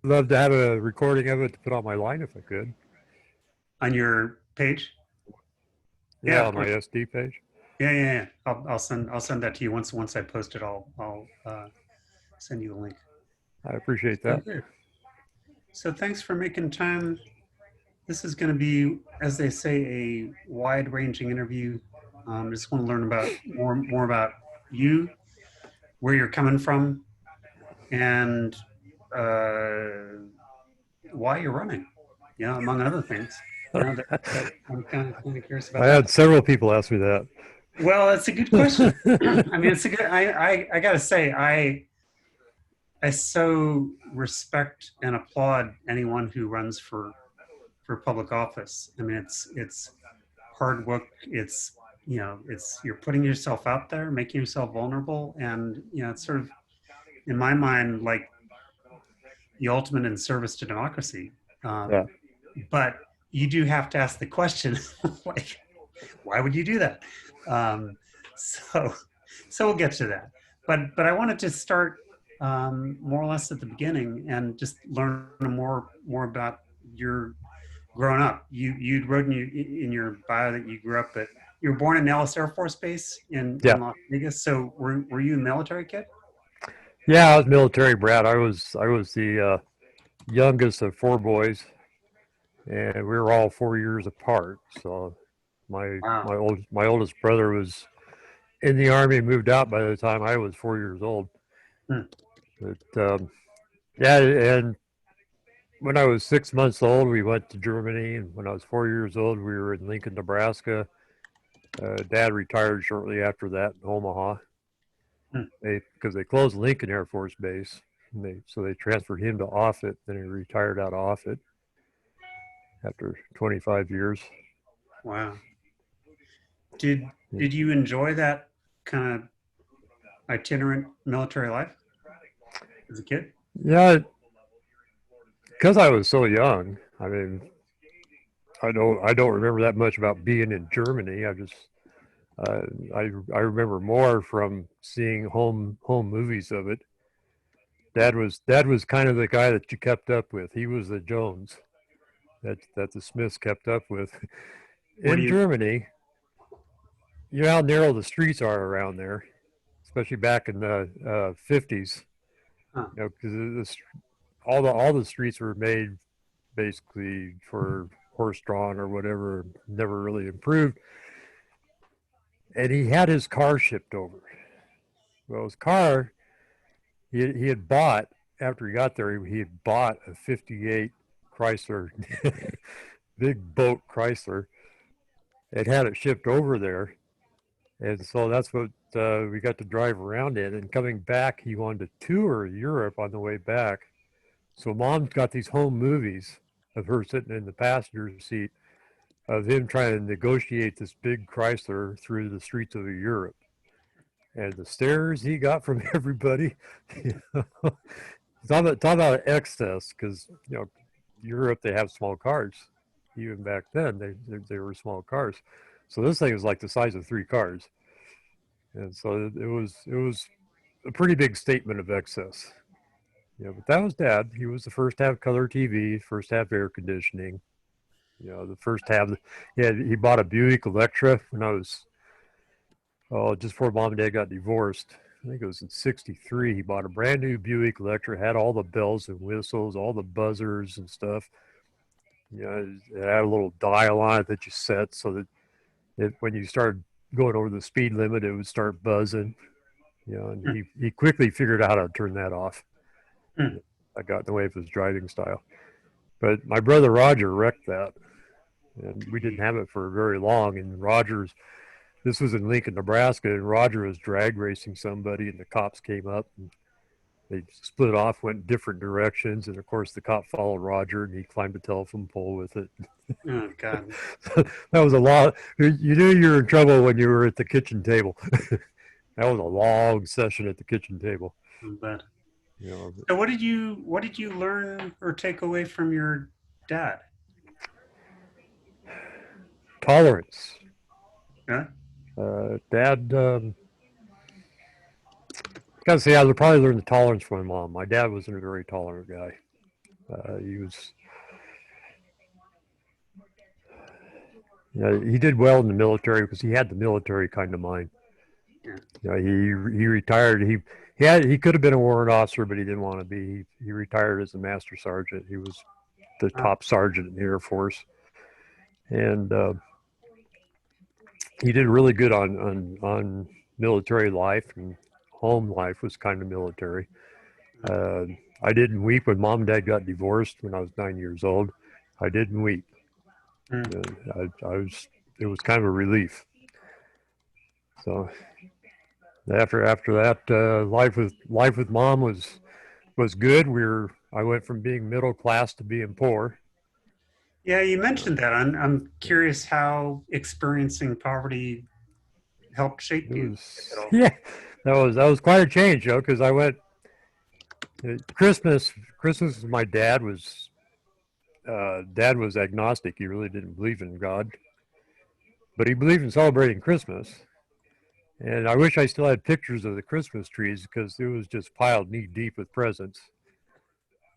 love to have a recording of it to put on my line if I could. On your page? Yeah, Yeah, of on my course. SD page. Yeah. I'll send that to you once I post it. I'll send you the link. I appreciate So that. good. So thanks for making time. This is going to be, as they say, a wide-ranging interview. I just want to learn about more about you, where you're coming from, and uh, why you're running. Among other things. That I'm kind of curious about I that. had several people ask me that. Well, that's a good question. I mean, it's a good. I gotta say, I so respect and applaud anyone who runs for public office. I mean, it's hard work. It's it's you're putting yourself out there, making yourself vulnerable, and it's sort of in my mind like the ultimate in service to democracy. Yeah. But you do have to ask the question, like, why would you do that? Um, so, so we'll get to that. But I wanted to start more or less at the beginning and just learn more about your growing up. You wrote in your bio that you grew up at you were born in Nellis Air Force Base Yeah. in Las Vegas. So were you a military kid? Yeah, I was military brat. I was the youngest of four boys, and we were all 4 years apart. So Wow. my oldest brother was in the army and moved out by the time I was 4 years old. Hmm. But yeah, and when I was 6 months old, we went to Germany, and when I was 4 years old, we were in Lincoln, Nebraska. Dad retired shortly after that in Omaha. Hmm. Because they closed Lincoln Air Force Base, so they transferred him to Offutt. Then he retired out of Offutt after 25 years. Wow. Did Yeah, did you enjoy that kind of itinerant military life as a kid? yeah, because I was so young. I mean, I don't remember that much about being in Germany. Uh, I remember more from seeing home movies of it. Dad was kind of the guy that you kept up with. He was the Jones that the Smiths kept up with. What do In you? Germany, you know how narrow the streets are around there, especially back in the 50s. Huh. You know, because all the streets were made basically for horse drawn or whatever, never really improved. And he had his car shipped over. Well, his car he had bought after he got there. He had bought a '58 Chrysler, big boat Chrysler, and had it shipped over there. And so that's what we got to drive around in. And coming back, he wanted to tour Europe on the way back. So mom's got these home movies of her sitting in the passenger seat of him trying to negotiate this big Chrysler through the streets of Europe. And the stares he got from everybody, you know, talk about excess, because Europe, they have small cars. Even back then, they were small cars. So this thing was like the size of three cars, and so it was a pretty big statement of excess. But that was Dad. He was the first to have color TV, first to have air conditioning. The first to have. He bought a Buick Electra when I was just before Mom and Dad got divorced. I think it was in '63. He bought a brand new Buick Electra, had all the bells and whistles, all the buzzers and stuff. It had a little dial on it that you set so that when you started going over the speed limit, it would start buzzing. And Hmm. he quickly figured out how to turn that off. Hmm. I got in the way of his driving style. But my brother Roger wrecked that, and we didn't have it for very long. And this was in Lincoln, Nebraska, and Roger was drag racing somebody, and the cops came up and they split off, went different directions, and of course the cop followed Roger, and he climbed a telephone pole with it. Oh God. That was a lot. You knew you were in trouble when you were at the kitchen table. That was a long session at the kitchen table. But You know, so what did you learn or take away from your dad? tolerance. Yeah. Dad, gotta say, I would probably learn the tolerance from my mom. My dad wasn't a very tolerant guy. He was, he did well in the military because he had the military kind of mind. Yeah. He retired. He could have been a warrant officer, but he didn't want to be. He retired as a master sergeant. He was the Oh, top sergeant in the Air Force, and he did really good on military life, and home life was kind of military. Uh, I didn't weep when mom and dad got divorced when I was 9 years old. I didn't weep. mm. I was. It was kind of a relief. So after that, life with mom was good. I went from being middle class to being poor. Yeah, you Uh, mentioned that. I'm curious how experiencing poverty helped shape it you was at all. yeah, that was quite a change, because I went Christmas. My dad was agnostic. He really didn't believe in God, but he believed in celebrating Christmas. And I wish I still had pictures of the Christmas trees because it was just piled knee deep with presents.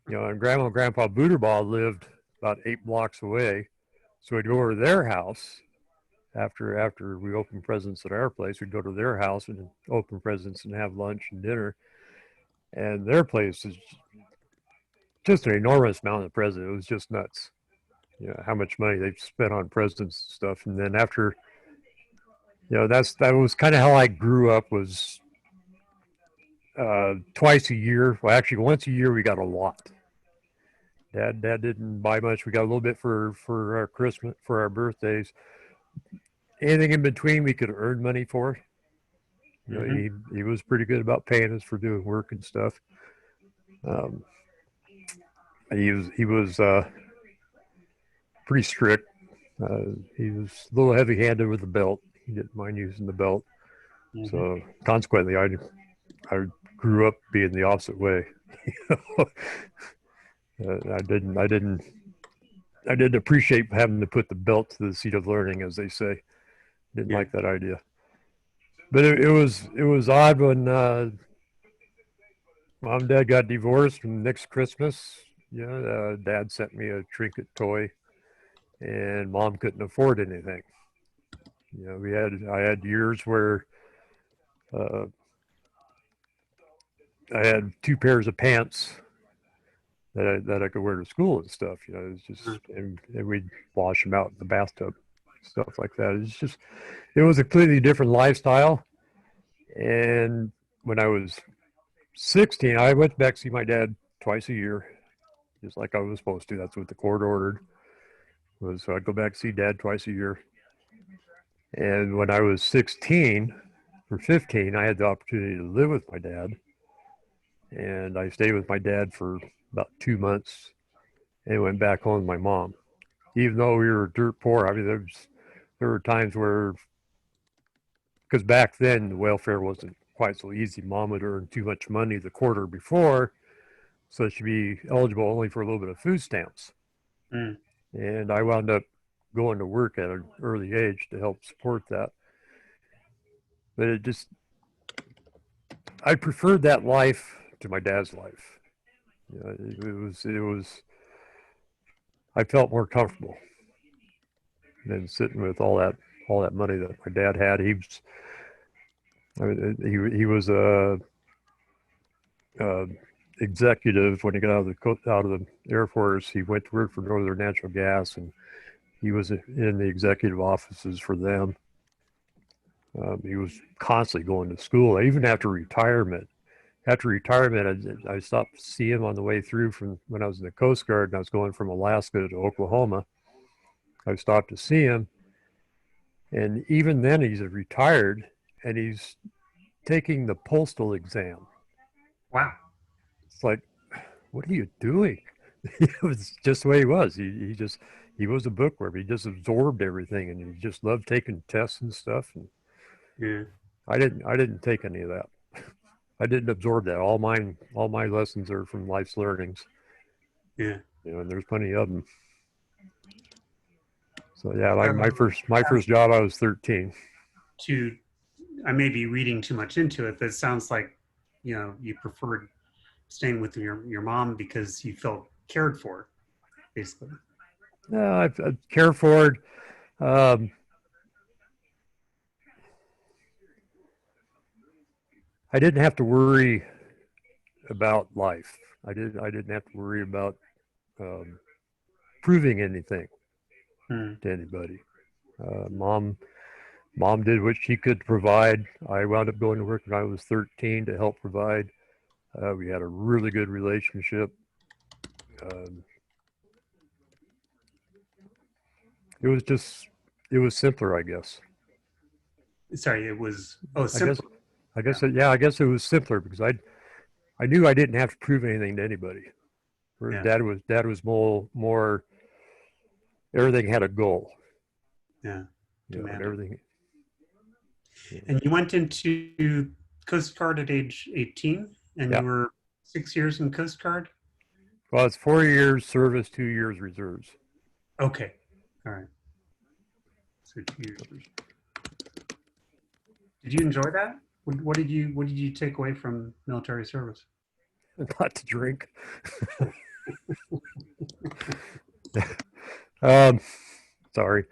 And Grandma and Grandpa Buterbaugh lived about 8 blocks away, so we'd go over to their house after we opened presents at our place. We'd go to their house and open presents and have lunch and dinner. And their place is just an enormous amount of presents. It was just nuts. How much money they spent on presents and stuff. And then after, that was kind of how I grew up. Was twice a year. Well, actually, once a year we got a lot. Dad didn't buy much. We got a little bit for our Christmas, for our birthdays. Anything in between, we could earn money for. Hmm. He was pretty good about paying us for doing work and stuff. Um, he was pretty strict. He was a little heavy-handed with the belt. He didn't mind using the belt. Hmm. So consequently, I grew up being the opposite way. I didn't appreciate having to put the belt to the seat of learning, as they say. Didn't Yeah. like that idea. But it was odd when mom and dad got divorced. And next Christmas, dad sent me a trinket toy, and mom couldn't afford anything. I had years where uh, I had 2 pairs of pants that I could wear to school and stuff. It's Uh, just and we'd wash them out in the bathtub, stuff like that. It was a completely different lifestyle. And when I was 16, I went back to see my dad twice a year, just like I was supposed to. That's what the court ordered. So I'd go back to see dad twice a year. And when I was 16 or 15, I had the opportunity to live with my dad. And I stayed with my dad for about 2 months and went back home with my mom. Even though we were dirt poor, I mean, there were times where, because back then the welfare wasn't quite so easy. Mom would earn too much money the quarter before, so she'd be eligible only for a little bit of food stamps. mm. And I wound up going to work at an early age to help support that. But I preferred that life to my dad's life. I felt more comfortable than sitting with all that money that my dad had. I mean, he was a executive when he got out of the Air Force. He went to work for Northern Natural Gas, and he was in the executive offices for them. He was constantly going to school, even after retirement. After retirement, I stopped to see him on the way through from when I was in the Coast Guard, and I was going from Alaska to Oklahoma. I stopped to see him, and even then, he's retired, and he's taking the postal exam. Wow. It's like, what are you doing? It was just the way he was. He was a bookworm. He just absorbed everything, and he just loved taking tests and stuff. And Yeah. I didn't take any of that. I didn't absorb that. All my lessons are from life's learnings. Yeah. And there's plenty of them. So yeah, So, my first job, I was 13. to I may be reading too much into it, but it sounds like you preferred staying with your mom because you felt cared for, basically. I've cared for it. I didn't have to worry about life. I didn't have to worry about um, proving anything to anybody. Mom did what she could provide. I wound up going to work when I was 13 to help provide. We had a really good relationship. Um, it was just, it was simpler, I guess. Sorry, it was I guess, simple. I guess it was simpler because I knew I didn't have to prove anything to anybody. Whereas Yeah, dad was more, everything had a goal, yeah, and demanding. everything. You know. And you went into Coast Guard at age 18, and Yeah. you were 6 years in Coast Guard. Well, it's 4 years service, 2 years reserves. Okay, all right. So 2 years. Did you enjoy that? What did you take away from military service? Not to drink. um, sorry.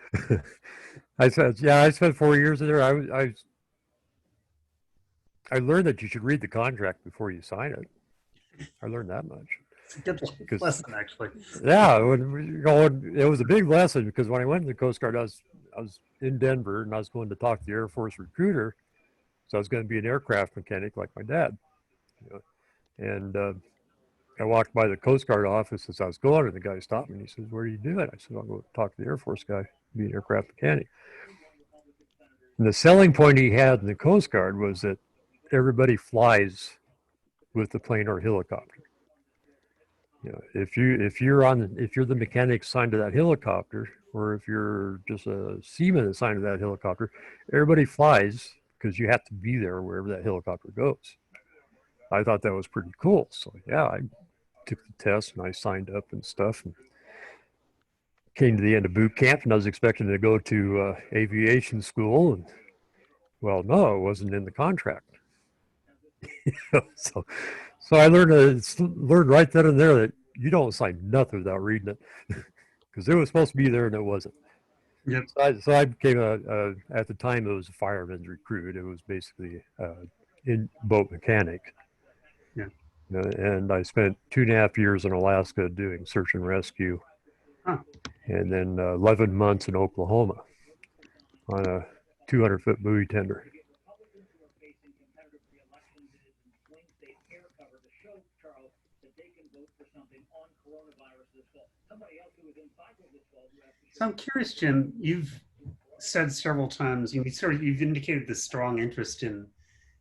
I spent 4 years there. I learned that you should read the contract before you sign it. I learned that much. It's a good Because lesson, actually. yeah, it was a big lesson because when I went to the Coast Guard, I was in Denver and I was going to talk to the Air Force recruiter, so I was going to be an aircraft mechanic like my dad. You know? And I walked by the Coast Guard office as I was going, and the guy stopped me and he says, "What are you doing?" I said, "I'll go talk to the Air Force guy, be an aircraft mechanic." And the selling point he had in the Coast Guard was that everybody flies with the plane or helicopter. You know, if you're the mechanic assigned to that helicopter, or if you're just a seaman assigned to that helicopter, everybody flies because you have to be there wherever that helicopter goes. I thought that was pretty cool. So yeah, I took the test and I signed up and stuff and came to the end of boot camp and I was expecting to go to aviation school and well, no, it wasn't in the contract. so so I learned right then and there that you don't sign nothing without reading it because it was supposed to be there and it wasn't. Yep. So I became at the time it was a fireman's recruit. It was basically in boat mechanic. Yeah. And I spent 2.5 years in Alaska doing search and rescue, Huh. and then 11 months in Oklahoma on a 200-foot buoy tender. So I'm curious, Jim. You've said several times you've indicated this strong interest in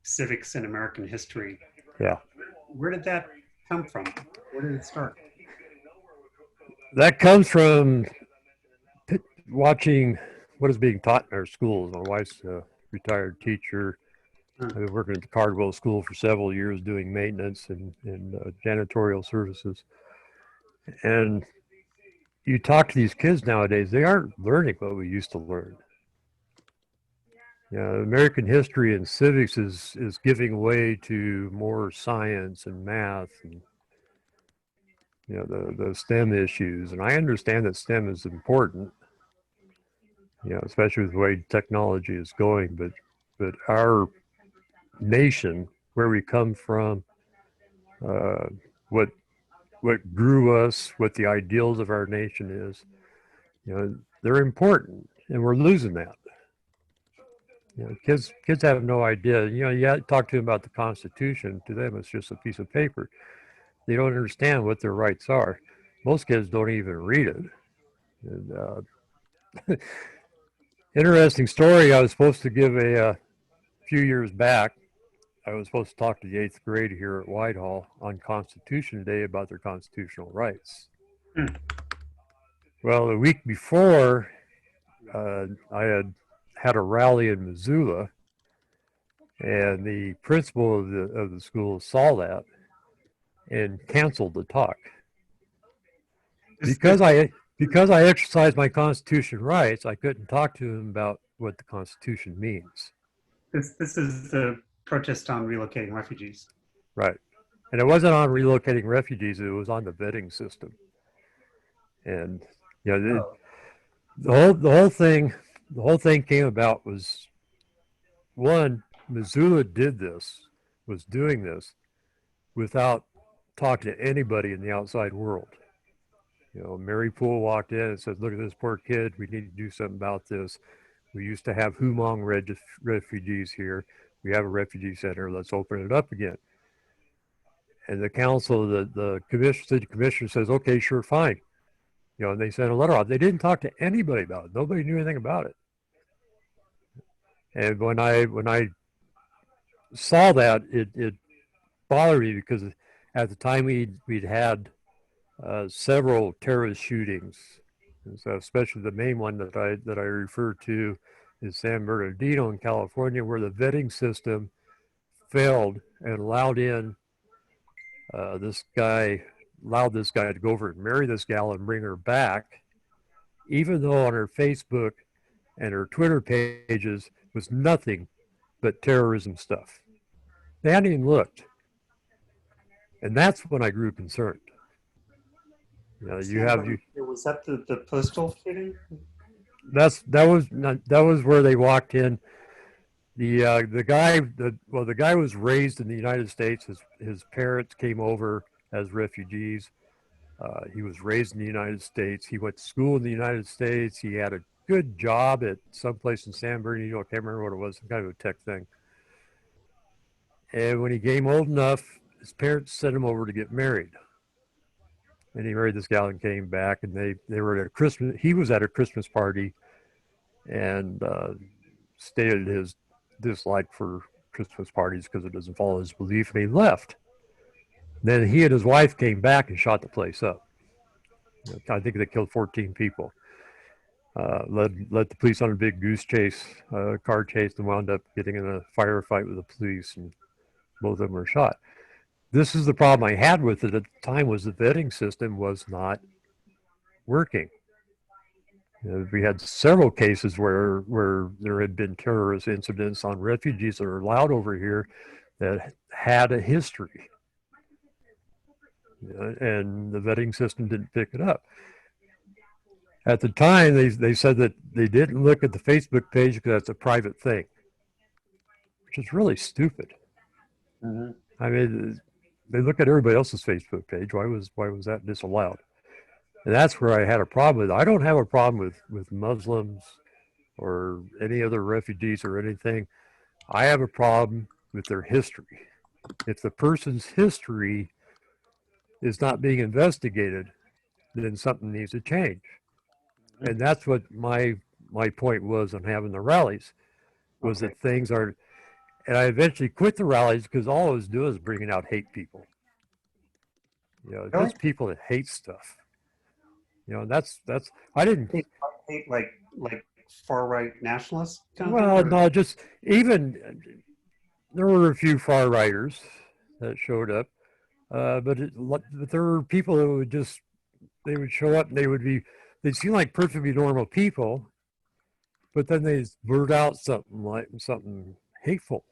civics and American history. Yeah, Where did that come from? Where did it start? that comes from watching what is being taught in our schools. My wife's a retired teacher. I've been working at the Cardwell School for several years doing maintenance and janitorial services. And you talk to these kids nowadays, they aren't learning what we used to learn. Yeah, American history and civics is giving way to more science and math and the STEM issues. And I understand that STEM is important, especially with the way technology is going. But our nation, where we come from, uh, what grew us, what the ideals of our nation is, they're important, and we're losing that. Kids have no idea. You talk to them about the Constitution. To them, it's just a piece of paper. They don't understand what their rights are. Most kids don't even read it. And, interesting story. I was supposed to give a few years back. I was supposed to talk to the eighth grade here at Whitehall on Constitution Day about their constitutional rights. Hmm. Well, the week before, I had a rally in Missoula, and the principal of the school saw that and canceled the talk because I exercised my constitutional rights. I couldn't talk to him about what the Constitution means. This is the protest on relocating refugees. Right. And it wasn't on relocating refugees; it was on the vetting system. And you know, Oh, the whole thing came about was one, Missoula was doing this without talking to anybody in the outside world. You know, Mary Poole walked in and said, "Look at this poor kid. We need to do something about this. We used to have Hmong refugees here. We have a refugee center. Let's open it up again." And the council, the commission, city commissioner says, "Okay, sure, fine." You know, and they sent a letter out. They didn't talk to anybody about it. Nobody knew anything about it. And when I saw that, it bothered me because at the time we'd had several terrorist shootings, and so especially the main one that I refer to is San Bernardino in California, where the vetting system failed and this guy allowed this guy to go over and marry this gal and bring her back, even though on her Facebook and her Twitter pages was nothing but terrorism stuff. They hadn't even looked, and that's when I grew concerned. You know, you San have you. Bernardino, was that the postal shooting? That was where they walked in. The guy was raised in the United States. His parents came over as refugees. He was raised in the United States. He went to school in the United States. He had a good job at some place in San Bernardino. I can't remember what it was, some kind of a tech thing. And when he came old enough, his parents sent him over to get married. And he married this gal and came back, and they were at a Christmas. He was at a Christmas party, and stated his dislike for Christmas parties because it doesn't follow his belief, and he left. Then he and his wife came back and shot the place up. I think they killed 14 people. Led the police on a big goose chase, car chase, and wound up getting in a firefight with the police, and both of them were shot. This is the problem I had with it at the time, was the vetting system was not working. You know, we had several cases where there had been terrorist incidents on refugees that are allowed over here that had a history, you know, and the vetting system didn't pick it up. At the time, they said that they didn't look at the Facebook page because that's a private thing, which is really stupid. Mm-hmm. I mean, they look at everybody else's Facebook page. Why was that disallowed? And that's where I had a problem with it. I don't have a problem with Muslims or any other refugees or anything. I have a problem with their history. If the person's history is not being investigated, then something needs to change. Mm-hmm. And that's what my point was on having the rallies, was Okay. that things are. And I eventually quit the rallies because all I was doing is bringing out hate people. You know, Really? just people that hate stuff. You know, that's I didn't. Hate like far right nationalists kind of thing, Well, or no, just even there were a few far righters that showed up, but there were people that would just they would show up and they'd seem like perfectly normal people, but then they blurt out something hateful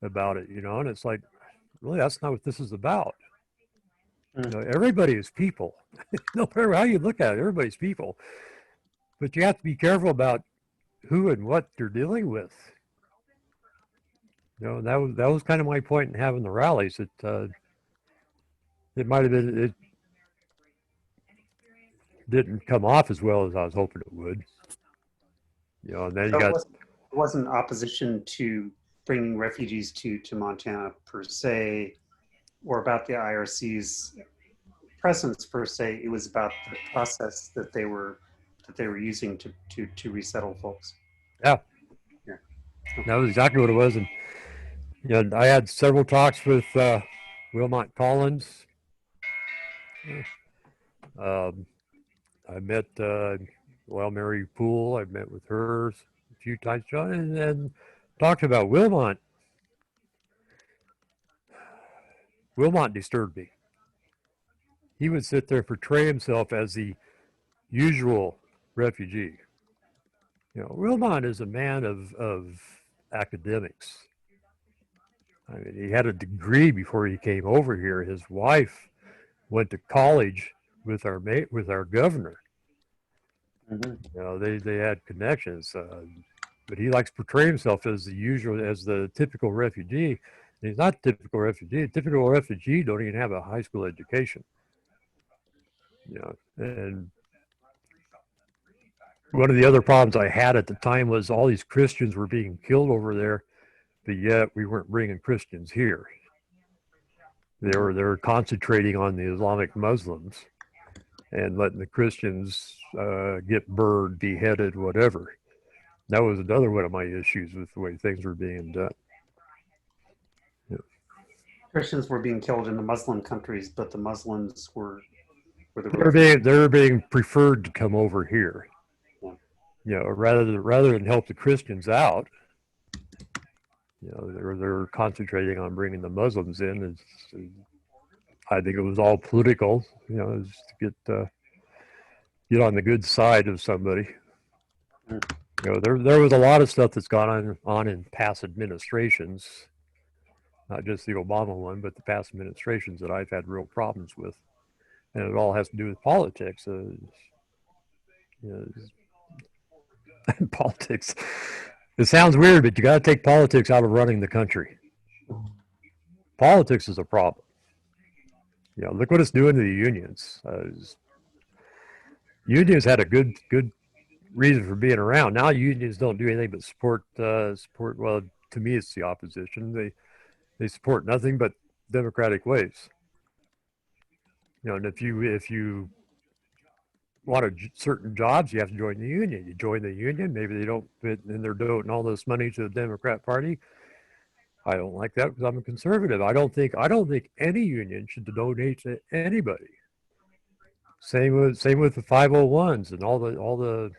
about it, you know, and it's like, really, that's not what this is about. You know, everybody is people. No matter how you look at it, everybody's people. But you have to be careful about who and what they're dealing with. You know, that was kind of my point in having the rallies. It might have been it didn't come off as well as I was hoping it would. You know, and then you so got it wasn't opposition to bringing refugees to Montana per se, or about the IRC's presence per se. It was about the process that they were using to resettle folks. yeah, Yeah. that Okay. was exactly what it was. And you know, I had several talks with Wilmot Collins. Um, I met Mary Poole. I met with her a few times, John, and then talked about Wilmot. Wilmot disturbed me. He would sit there and portray himself as the usual refugee. You know, Wilmot is a man of academics. I mean, he had a degree before he came over here. His wife went to college with our governor. Mm-hmm. You know, they had connections, but he likes to portray himself as the typical refugee. And he's not a typical refugee. A typical refugee don't even have a high school education. You know, and one of the other problems I had at the time was all these Christians were being killed over there, but yet we weren't bringing Christians here. They were concentrating on the Islamic Muslims and letting the Christians get burned, beheaded, whatever. That was another one of my issues with the way things were being done. Yeah. Christians were being killed in the Muslim countries, but the Muslims were the They're being preferred to come over here. Yeah. You know, rather than help the Christians out, you know, they're concentrating on bringing the Muslims in. I think it was all political. You know, just to get on the good side of somebody. Mm. You know, there was a lot of stuff that's gone on in past administrations, not just the Obama one, but the past administrations that I've had real problems with, and it all has to do with politics. You know, politics. It sounds weird, but you got to take politics out of running the country. Politics is a problem. You know, look what it's doing to the unions. Unions had a good reason for being around. Now unions don't do anything but support. Well, to me, it's the opposition. They support nothing but democratic ways. You know, and if you want certain jobs, you have to join the union. You join the union, maybe they don't fit, and they're donating all this money to the Democrat Party. I don't like that because I'm a conservative. I don't think any union should donate to anybody. Same with the 501s and all the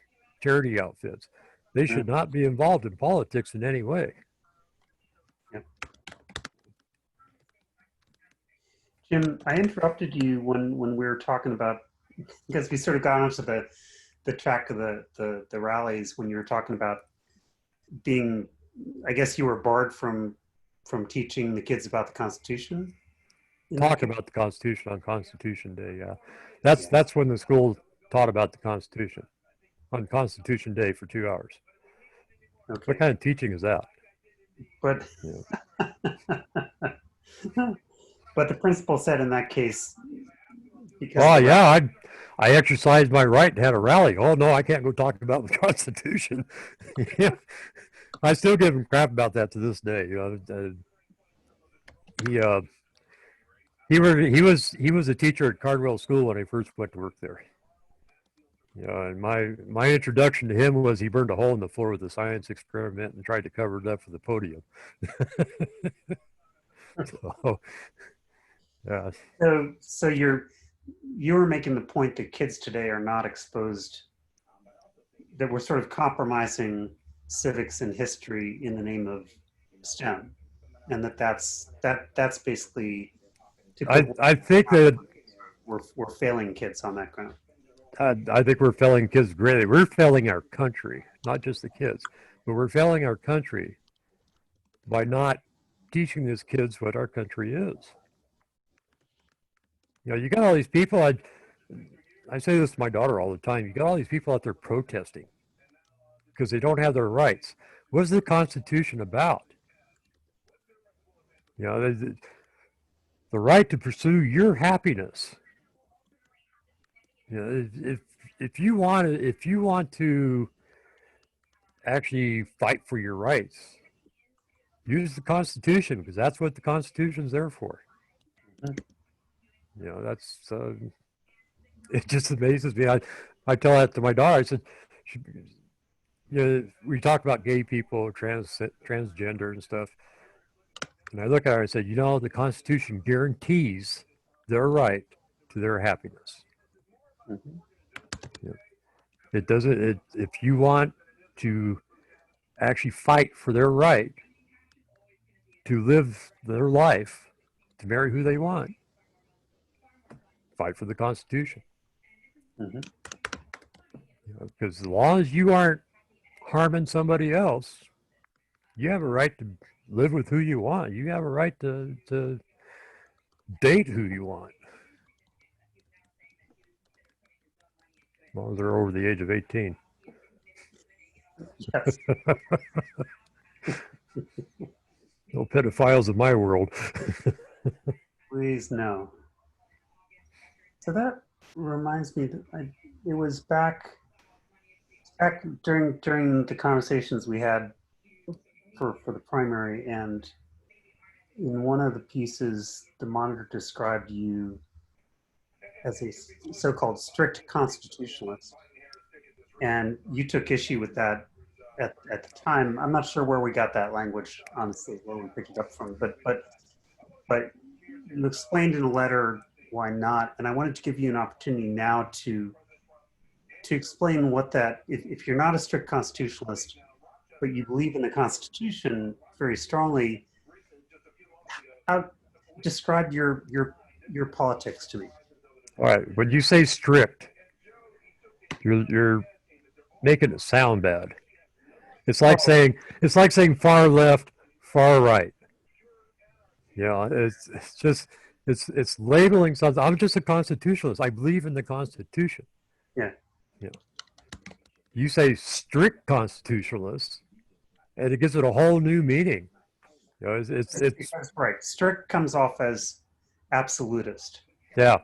charity outfits. They should not be involved in politics in any way. Yeah. Jim, I interrupted you when we were talking about, because we sort of got onto the track of the rallies when you were talking about being, I guess you were barred from teaching the kids about the Constitution. Talk about the Constitution on Constitution Day. Yeah, that's when the school taught about the Constitution on Constitution Day for 2 hours. Okay. What kind of teaching is that? But but the principal said in that case, because I exercised my right and had a rally. Oh no, I can't go talk about the Constitution. Yeah, I still give him crap about that to this day. You know, he was a teacher at Cardwell School when I first went to work there. You know, and my introduction to him was he burned a hole in the floor with a science experiment and tried to cover it up for the podium. So, yeah. So you're making the point that kids today are not exposed, that we're sort of compromising civics and history in the name of STEM, and that's basically. I think that we're failing kids on that ground. I think we're failing kids greatly. We're failing our country, not just the kids, but we're failing our country by not teaching these kids what our country is. You know, you got all these people. I say this to my daughter all the time. You got all these people out there protesting because they don't have their rights. What is the Constitution about? You know, the right to pursue your happiness. You know, if you want to actually fight for your rights, use the Constitution because that's what the Constitution's there for. You know, that's it just amazes me. I tell that to my daughter. I said, you know, we talk about gay people, transgender and stuff. And I look at her and I said, you know, the Constitution guarantees their right to their happiness. Mm-hmm. Yeah. It doesn't, if you want to actually fight for their right to live their life, to marry who they want, fight for the Constitution. Mm-hmm. You know, because as long as you aren't harming somebody else, you have a right to live with who you want. You have a right to date who you want, as long as they're over the age of 18. Yes. No pedophiles in my world. Please no. So that reminds me that it was back during the conversations we had for the primary, and in one of the pieces, the monitor described you as a so-called strict constitutionalist, and you took issue with that at the time. I'm not sure where we got that language, honestly, where we picked it up from, but you explained in a letter why not, and I wanted to give you an opportunity now to explain what that, if you're not a strict constitutionalist, but you believe in the Constitution very strongly, how describe your politics to me. All right. When you say strict, you're making it sound bad. It's like saying far left, far right. You know, it's just it's labeling something. I'm just a constitutionalist. I believe in the Constitution. Yeah. You know, you say strict constitutionalist, and it gives it a whole new meaning. You know, it's That's right. Strict comes off as absolutist, yeah,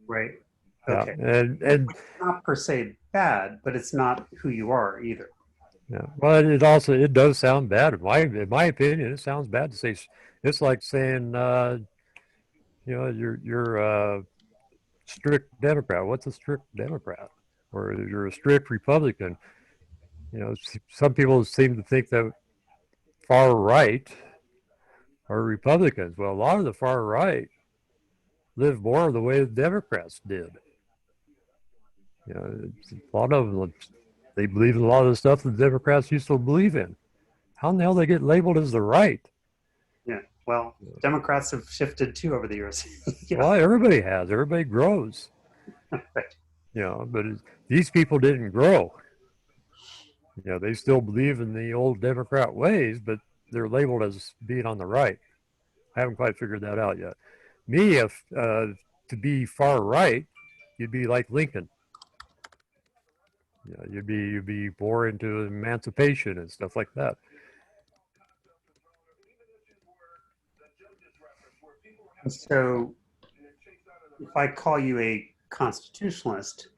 right? yeah, Okay. and Not per se bad, but it's not who you are either. yeah. Well, it does sound bad. In my opinion, it sounds bad to say. It's like saying you're a strict Democrat. What's a strict Democrat? Or you're a strict Republican. You know, some people seem to think that far right are Republicans. Well, a lot of the far right live more the way the Democrats did. You know, a lot of them, they believe in a lot of the stuff the Democrats used to believe in. How in the hell they get labeled as the right? Yeah. Well, Democrats have shifted too over the years. Yeah. Well, everybody has. Everybody grows. Right. You know, but these people didn't grow. You know, they still believe in the old Democrat ways, but they're labeled as being on the right. I haven't quite figured that out yet. Me, if to be far right, you'd be like Lincoln. You know, you'd be more into emancipation and stuff like that. And so if I call you a constitutionalist,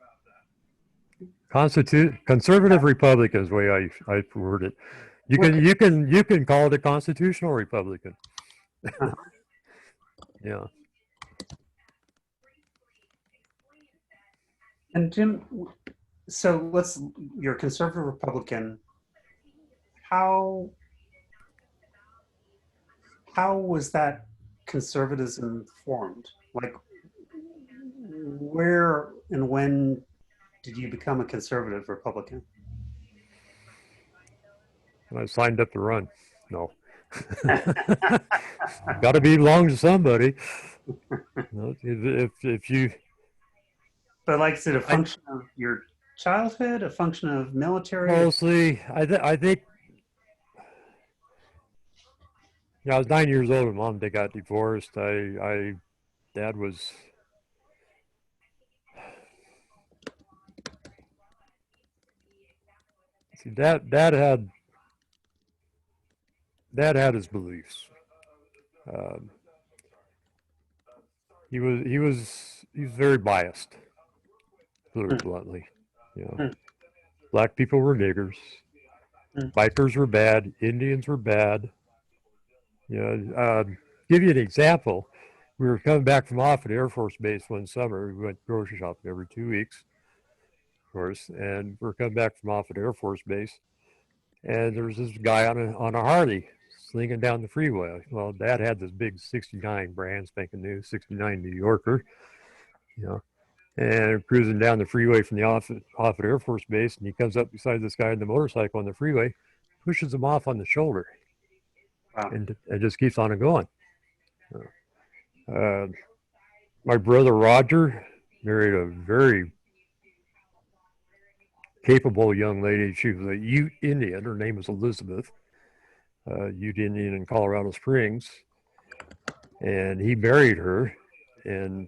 Conservative Republican is the way I word it. okay. You can call it a constitutional Republican. Uh-huh. Yeah. And Jim, so you're a conservative Republican. How how was that conservatism formed? Like, where and when did you become a conservative Republican? I signed up to run. No. Got to belong to somebody. No, if you, But like, is it a I function of your childhood, a function of military? mostly, I think, I was 9 years old when mom and dad got divorced. Dad was, see, dad had his beliefs. Um, he was very biased, put it Hmm, bluntly. You know, hmm, black people were niggers, hmm. bikers were bad, Indians were bad. You know, give you an example. We were coming back from off at Air Force Base one summer. We went grocery shopping every 2 weeks, of course, and we are coming back from off at Air Force Base, and there was this guy on a Harley slinging down the freeway. Well, Dad had this big '69 brand spanking new '69 New Yorker, you know, and cruising down the freeway from the off at Air Force Base, and he comes up beside this guy on the motorcycle on the freeway, pushes him off on the shoulder, Wow. and just keeps on going. Uh, my brother Roger married a very capable young lady. She was a Ute Indian. Her name was Elizabeth. Ute Indian in Colorado Springs, and he married her, and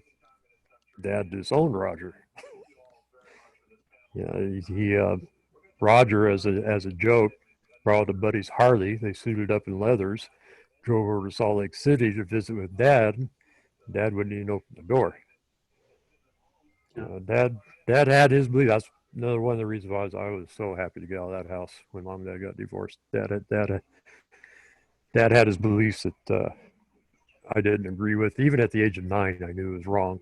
Dad disowned Roger. Roger, as a joke, borrowed a buddy's Harley. They suited up in leathers, drove over to Salt Lake City to visit with Dad. Dad wouldn't even open the door. Dad had his belief. That's another one of the reasons why I was so happy to get out of that house when Mom and Dad got divorced. Dad had his beliefs that I didn't agree with. Even at the age of 9, I knew it was wrong.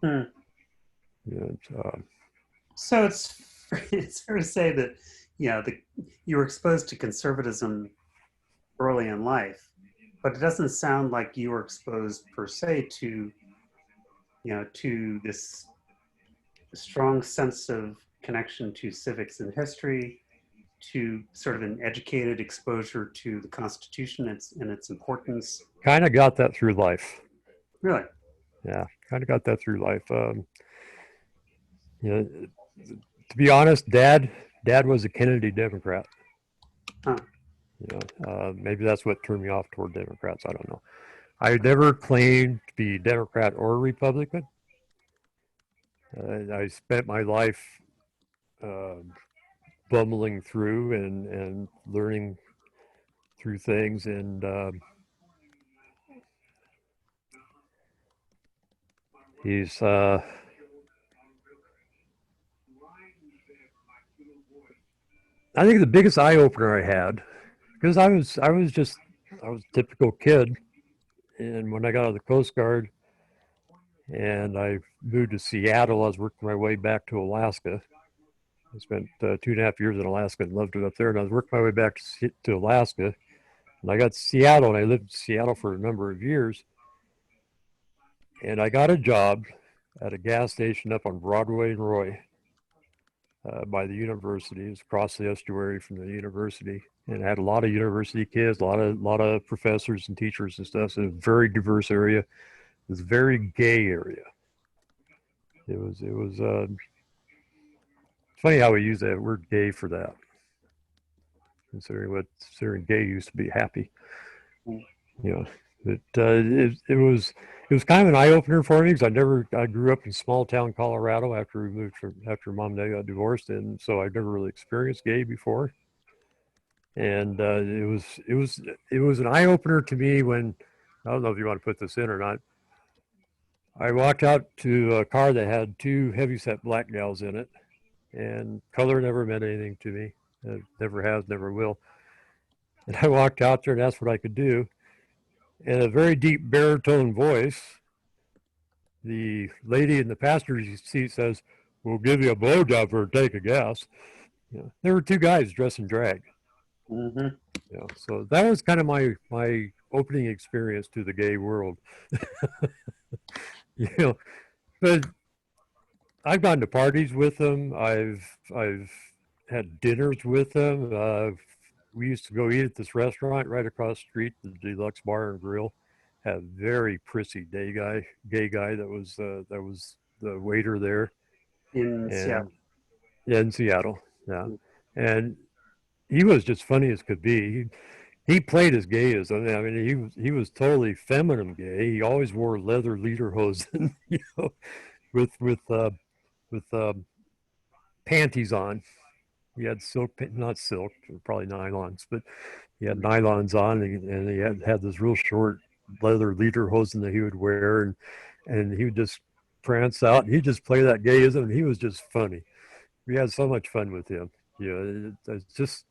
Hmm. And, So it's fair to say that you were exposed to conservatism early in life, but it doesn't sound like you were exposed per se to this strong sense of connection to civics and history, to sort of an educated exposure to the Constitution and its importance. kind of got that through life. Really? Yeah, kind of got that through life. To be honest, Dad was a Kennedy Democrat. Huh. Maybe that's what turned me off toward Democrats. I don't know. I never claimed to be Democrat or Republican. I spent my life bumbling through and learning through things, and he's I think the biggest eye opener I had, because I was a typical kid, and when I got out of the Coast Guard and I moved to Seattle, I was working my way back to Alaska. I spent 2.5 years in Alaska and loved it up there, and I was working my way back to Alaska, and I got to Seattle, and I lived in Seattle for a number of years, and I got a job at a gas station up on Broadway and Roy. By the university. It was across the estuary from the university, and had a lot of university kids, a lot of professors and teachers and stuff. So it was a very diverse area. It was a very gay area. It was funny how we use that word "gay" for that, considering gay used to be happy. But it was kind of an eye opener for me, because I grew up in small town Colorado after Mom and Dad got divorced, and so I'd never really experienced gay before, and it was an eye opener to me when, I don't know if you want to put this in or not. I walked out to a car that had 2 heavyset black gals in it, and color never meant anything to me. It never has, never will. And I walked out there and asked what I could do. In a very deep baritone voice, the lady in the passenger seat says, "We'll give you a blowjob for a tank of gas." There were 2 guys dressed in drag. Mm-hmm. So that was kind of my opening experience to the gay world. But I've gone to parties with them. I've had dinners with them. We used to go eat at this restaurant right across the street, the Deluxe Bar and Grill. Had a very prissy gay guy that was the waiter there In and Seattle. yeah, in Seattle. Yeah, and he was just funny as could be. He played as gay as, I mean, he was totally feminine gay. He always wore leather lederhosen, with panties on. He had not silk, probably nylons, but he had nylons on, and he had this real short leather lederhosen that he would wear, and he would just prance out, and he'd just play that gayism, and he was just funny. We had so much fun with him. It's just.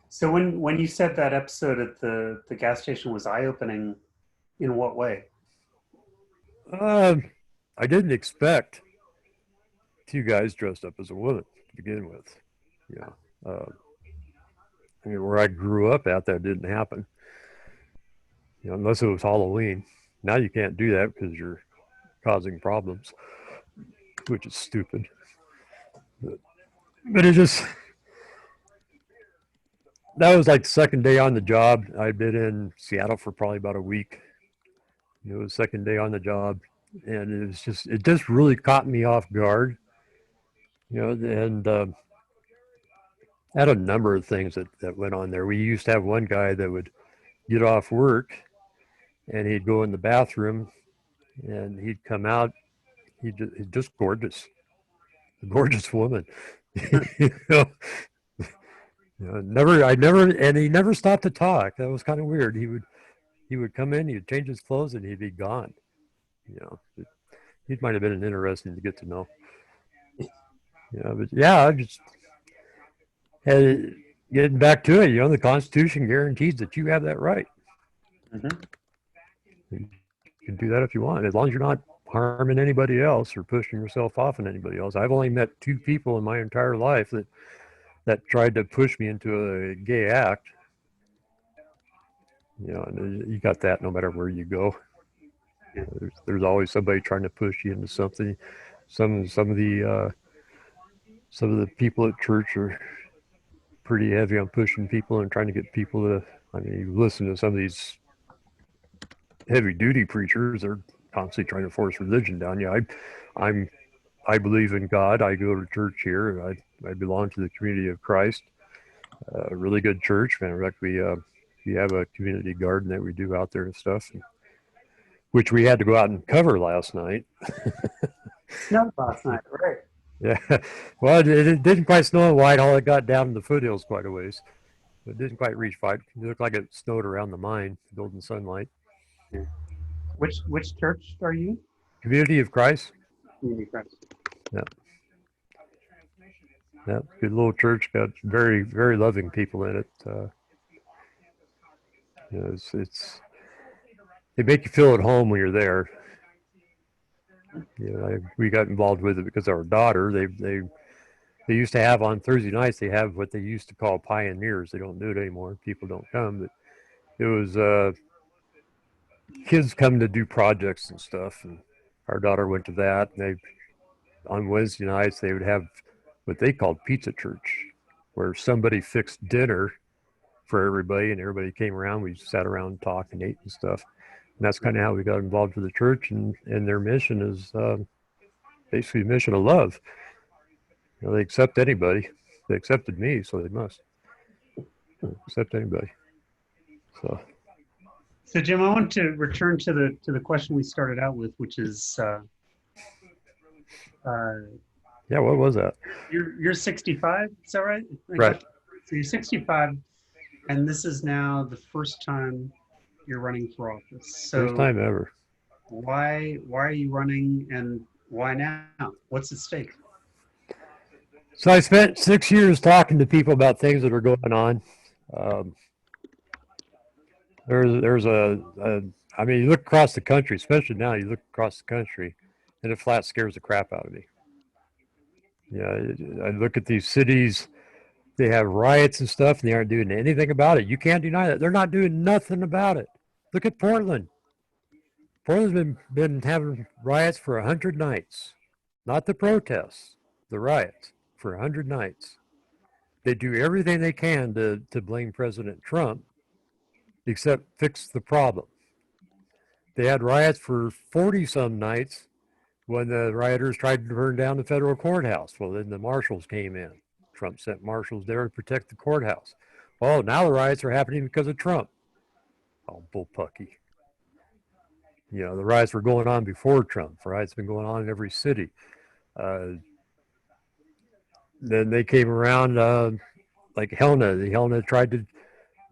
So when you said that episode at the gas station was eye opening, in what way? I didn't expect 2 guys dressed up as a woman to begin with. I mean, where I grew up at, that didn't happen. Unless it was Halloween. Now you can't do that because you're causing problems, which is stupid. But it just, that was like the second day on the job. I'd been in Seattle for probably about a week. It was second day on the job, and it just really caught me off guard. And had a number of things that went on there. We used to have one guy that would get off work and he'd go in the bathroom and he'd come out. He's just gorgeous, a gorgeous woman. you know, and he never stopped to talk. That was kind of weird. He would come in, he'd change his clothes, and he'd be gone. You know, he might have been an interesting to get to know. But yeah, I just had getting back to it. The Constitution guarantees that you have that right. Mm-hmm. You can do that if you want, as long as you're not harming anybody else or pushing yourself off on anybody else. I've only met 2 people in my entire life that tried to push me into a gay act. And you got that no matter where you go. There's always somebody trying to push you into something. Some of the people at church are pretty heavy on pushing people and trying to get people to. I mean, you listen to some of these heavy duty preachers; they're constantly trying to force religion down you. I believe in God. I go to church here. I belong to the Community of Christ. A really good church. Man, in fact, we have a community garden that we do out there and stuff, which we had to go out and cover last night. Snowed last night, right? Yeah. Well, it didn't quite snow in Whitehall. It got down in the foothills quite a ways. It didn't quite reach 5. It looked like it snowed around the mine, Golden Sunlight. Yeah. Which church are you? Community of Christ. Community of Christ. Yeah. Yeah. Good little church. Got very, very loving people in it. They make you feel at home when you're there. We got involved with it because our daughter, they used to have on Thursday nights, they have what they used to call pioneers. They don't do it anymore. People don't come, but it was kids come to do projects and stuff. And our daughter went to that. And on Wednesday nights, they would have what they called pizza church, where somebody fixed dinner for everybody and everybody came around. We sat around and talked and ate and stuff. And that's kind of how we got involved with the church. And their mission is basically a mission of love. They accept anybody. They accepted me, so they must accept anybody. So Jim, I want to return to the question we started out with, which is, yeah, what was that? You're 65, is that right? Right. So you're 65, and this is now the first time you're running for office. So first time ever. Why are you running, and why now? What's at stake? So I spent 6 years talking to people about things that are going on. There's I mean, you look across the country, especially now, you look across the country, and it flat scares the crap out of me. I look at these cities, they have riots and stuff, and they aren't doing anything about it. You can't deny that. They're not doing nothing about it. Look at Portland. Portland's been having riots for 100 nights. Not the protests, the riots for 100 nights. They do everything they can to blame President Trump, except fix the problem. They had riots for 40-some nights when the rioters tried to burn down the federal courthouse. Well, then the marshals came in. Trump sent marshals there to protect the courthouse. Well, now the riots are happening because of Trump. Oh, bullpucky. The riots were going on before Trump. The riots have been going on in every city. Then they came around like Helena. Helena tried to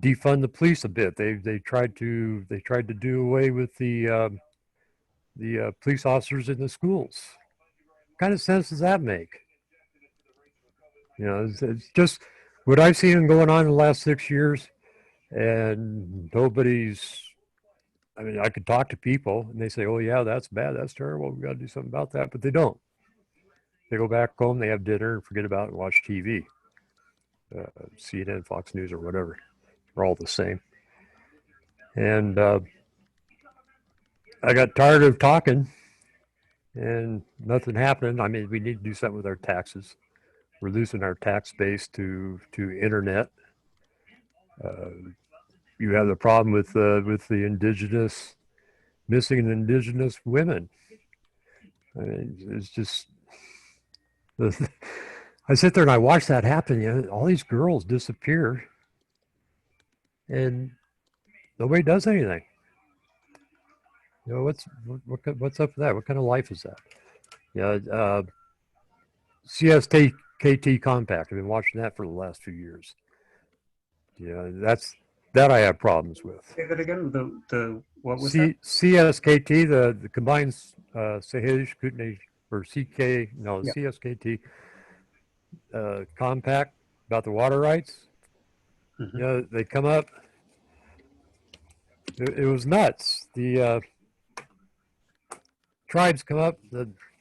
defund the police a bit. They tried to do away with the police officers in the schools. What kind of sense does that make? It's just what I've seen going on in the last 6 years, and nobody's. I mean, I could talk to people, and they say, "Oh yeah, that's bad. That's terrible. We got to do something about that," but they don't. They go back home, they have dinner, and forget about it and watch TV, CNN, Fox News, or whatever. They're all the same. And I got tired of talking and nothing happening. I mean, we need to do something with our taxes. We're losing our tax base to internet. You have the problem with the indigenous, missing indigenous women. I mean, it's just I sit there and I watch that happen. You know, all these girls disappear, and nobody does anything. You know, what's up with that? What kind of life is that? Yeah, CSKT Compact. I've been watching that for the last few years. Yeah, that I have problems with. Say that again. The what was that? CSKT, the combined Sahaj Kootenai or CK no Yeah. CSKT compact about the water rights. Hmm. You know, they come up. It was nuts. The tribes come up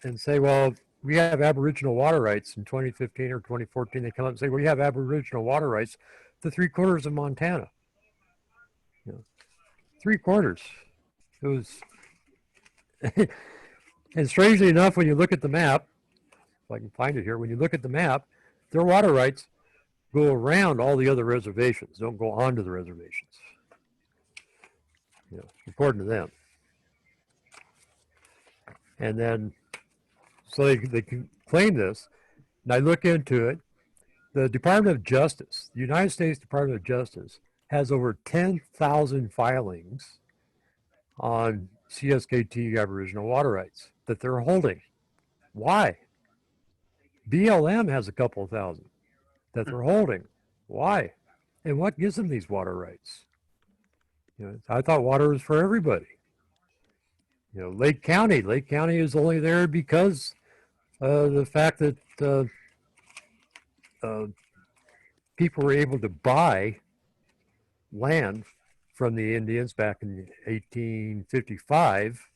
and say, well, we have Aboriginal water rights in 2015 or 2014. They come up and say, well, we have Aboriginal water rights to 3/4 of Montana. You know, 3/4. It was, and strangely enough, when you look at the map, if I can find it here, when you look at the map, their water rights go around all the other reservations, don't go onto the reservations, you know, according to them. And then, so they can claim this, and I look into it. The Department of Justice, the United States Department of Justice, has over 10,000 filings on CSKT Aboriginal water rights that they're holding. Why? BLM has a couple thousand that they're holding. Why? And what gives them these water rights? You know, I thought water was for everybody. You know, Lake County is only there because the fact that uh, people were able to buy land from the Indians back in 1855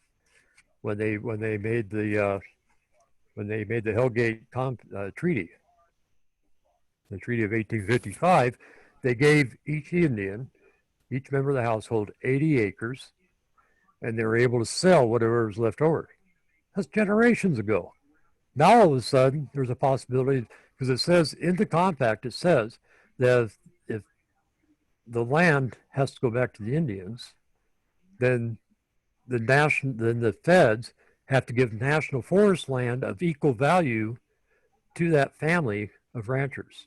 when they made the Hellgate Treaty, the Treaty of 1855. They gave each Indian, each member of the household, 80 acres, and they were able to sell whatever was left over. That's generations ago. Now all of a sudden, there's a possibility because it says in the compact, it says that if the land has to go back to the Indians, then the feds have to give national forest land of equal value to that family of ranchers.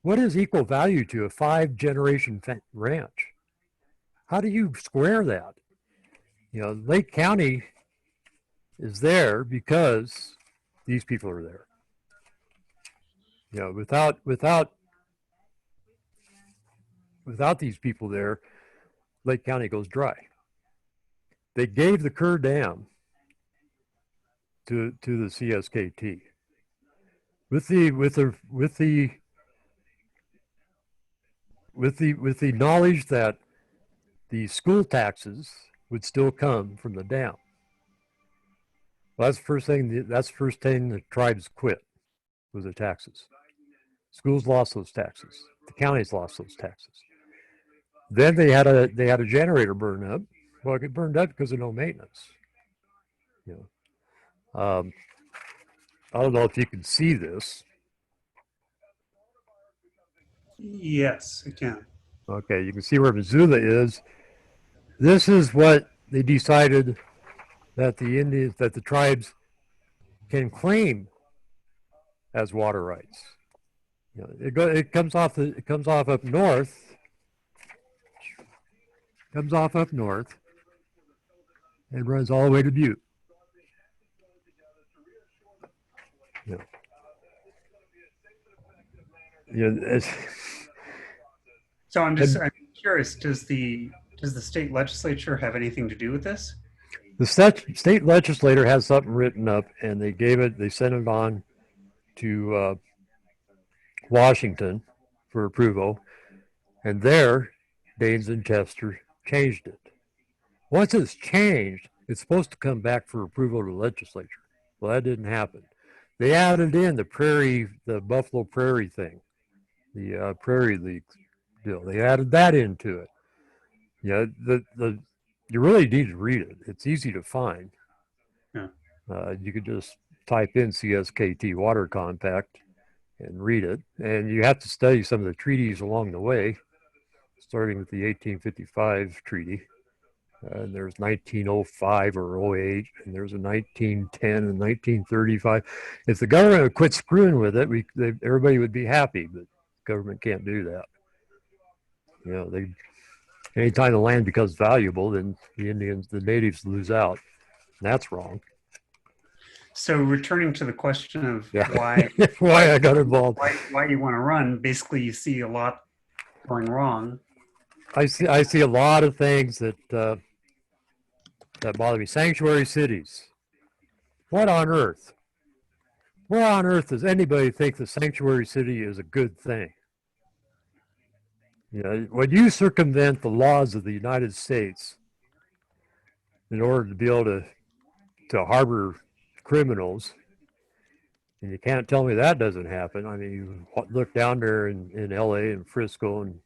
What is equal value to a 5-generation ranch? How do you square that? You know, Lake County is there because these people are there. You know, without these people there, Lake County goes dry. They gave the Kerr Dam to the CSKT with the knowledge that the school taxes would still come from the dam. Well, that's the first thing. That's the first thing the tribes quit was the taxes. Schools lost those taxes. The counties lost those taxes. Then they had a generator burn up. Well, it burned up because of no maintenance. You know, I don't know if you can see this. Yes, it can. Okay, you can see where Missoula is. This is what they decided that the tribes can claim as water rights. You know, it comes off up north, and runs all the way to Butte. You know, it's, So I'm curious. Does the state legislature have anything to do with this? the state legislature has something written up, and they sent it on to Washington for approval, and there, Daines and Chester changed it. Once it's changed, it's supposed to come back for approval to the legislature. Well, that didn't happen. They added in the Buffalo Prairie thing, the Prairie League deal. They added that into it. Yeah, you really need to read it. It's easy to find. Yeah. You could just type in CSKT Water Compact and read it, and you have to study some of the treaties along the way, starting with the 1855 treaty And there's 1905 or '08, and there's a 1910 and 1935. If the government would quit screwing with it, everybody would be happy. But government can't do that. You know, anytime the land becomes valuable, then the natives lose out. And that's wrong. So returning to the question of Yeah. why Why I got involved. why you want to run, basically you see a lot going wrong. I see a lot of things that bother me. Sanctuary cities. What on earth? Where on earth does anybody think the sanctuary city is a good thing? You know, when you circumvent the laws of the United States in order to be able to harbor criminals, and you can't tell me that doesn't happen. I mean, you look down there in LA and Frisco and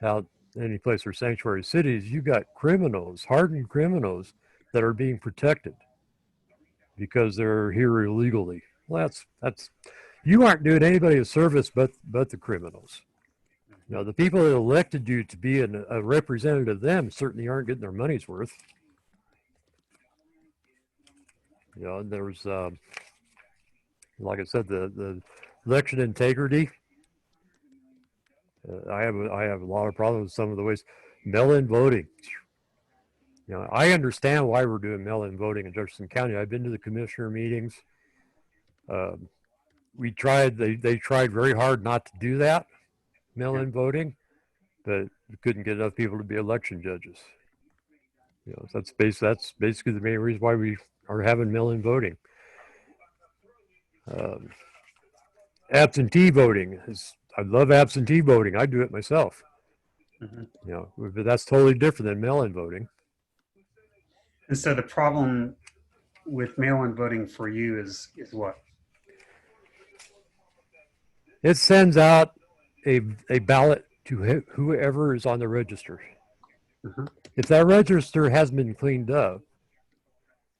how any place where sanctuary cities, you got criminals, hardened criminals that are being protected because they're here illegally. Well, that's you aren't doing anybody a service but the criminals. You know, the people that elected you to be a representative of them certainly aren't getting their money's worth. You know, there was, like I said, the election integrity. I have a lot of problems with some of the ways mail-in voting. You know, I understand why we're doing mail-in voting in Jefferson County. I've been to the commissioner meetings. We tried. They tried very hard not to do that mail-in voting, but we couldn't get enough people to be election judges. You know, that's basically the main reason why we are having mail-in voting. Absentee voting I love absentee voting. I do it myself. You know, but that's totally different than mail-in voting. And so the problem with mail-in voting for you is what? It sends out a ballot to whoever is on the register. If that register hasn't been cleaned up,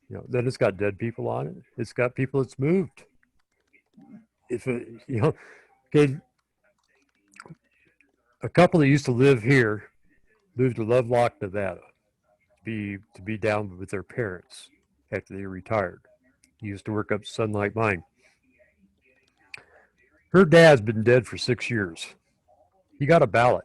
you know, then it's got dead people on it. It's got people that's moved. If it, you know, okay, a couple that used to live here moved to Lovelock, Nevada, to be down with their parents after they retired. He used to work up Sunlight Mine. Her dad's been dead for 6 years. He got a ballot.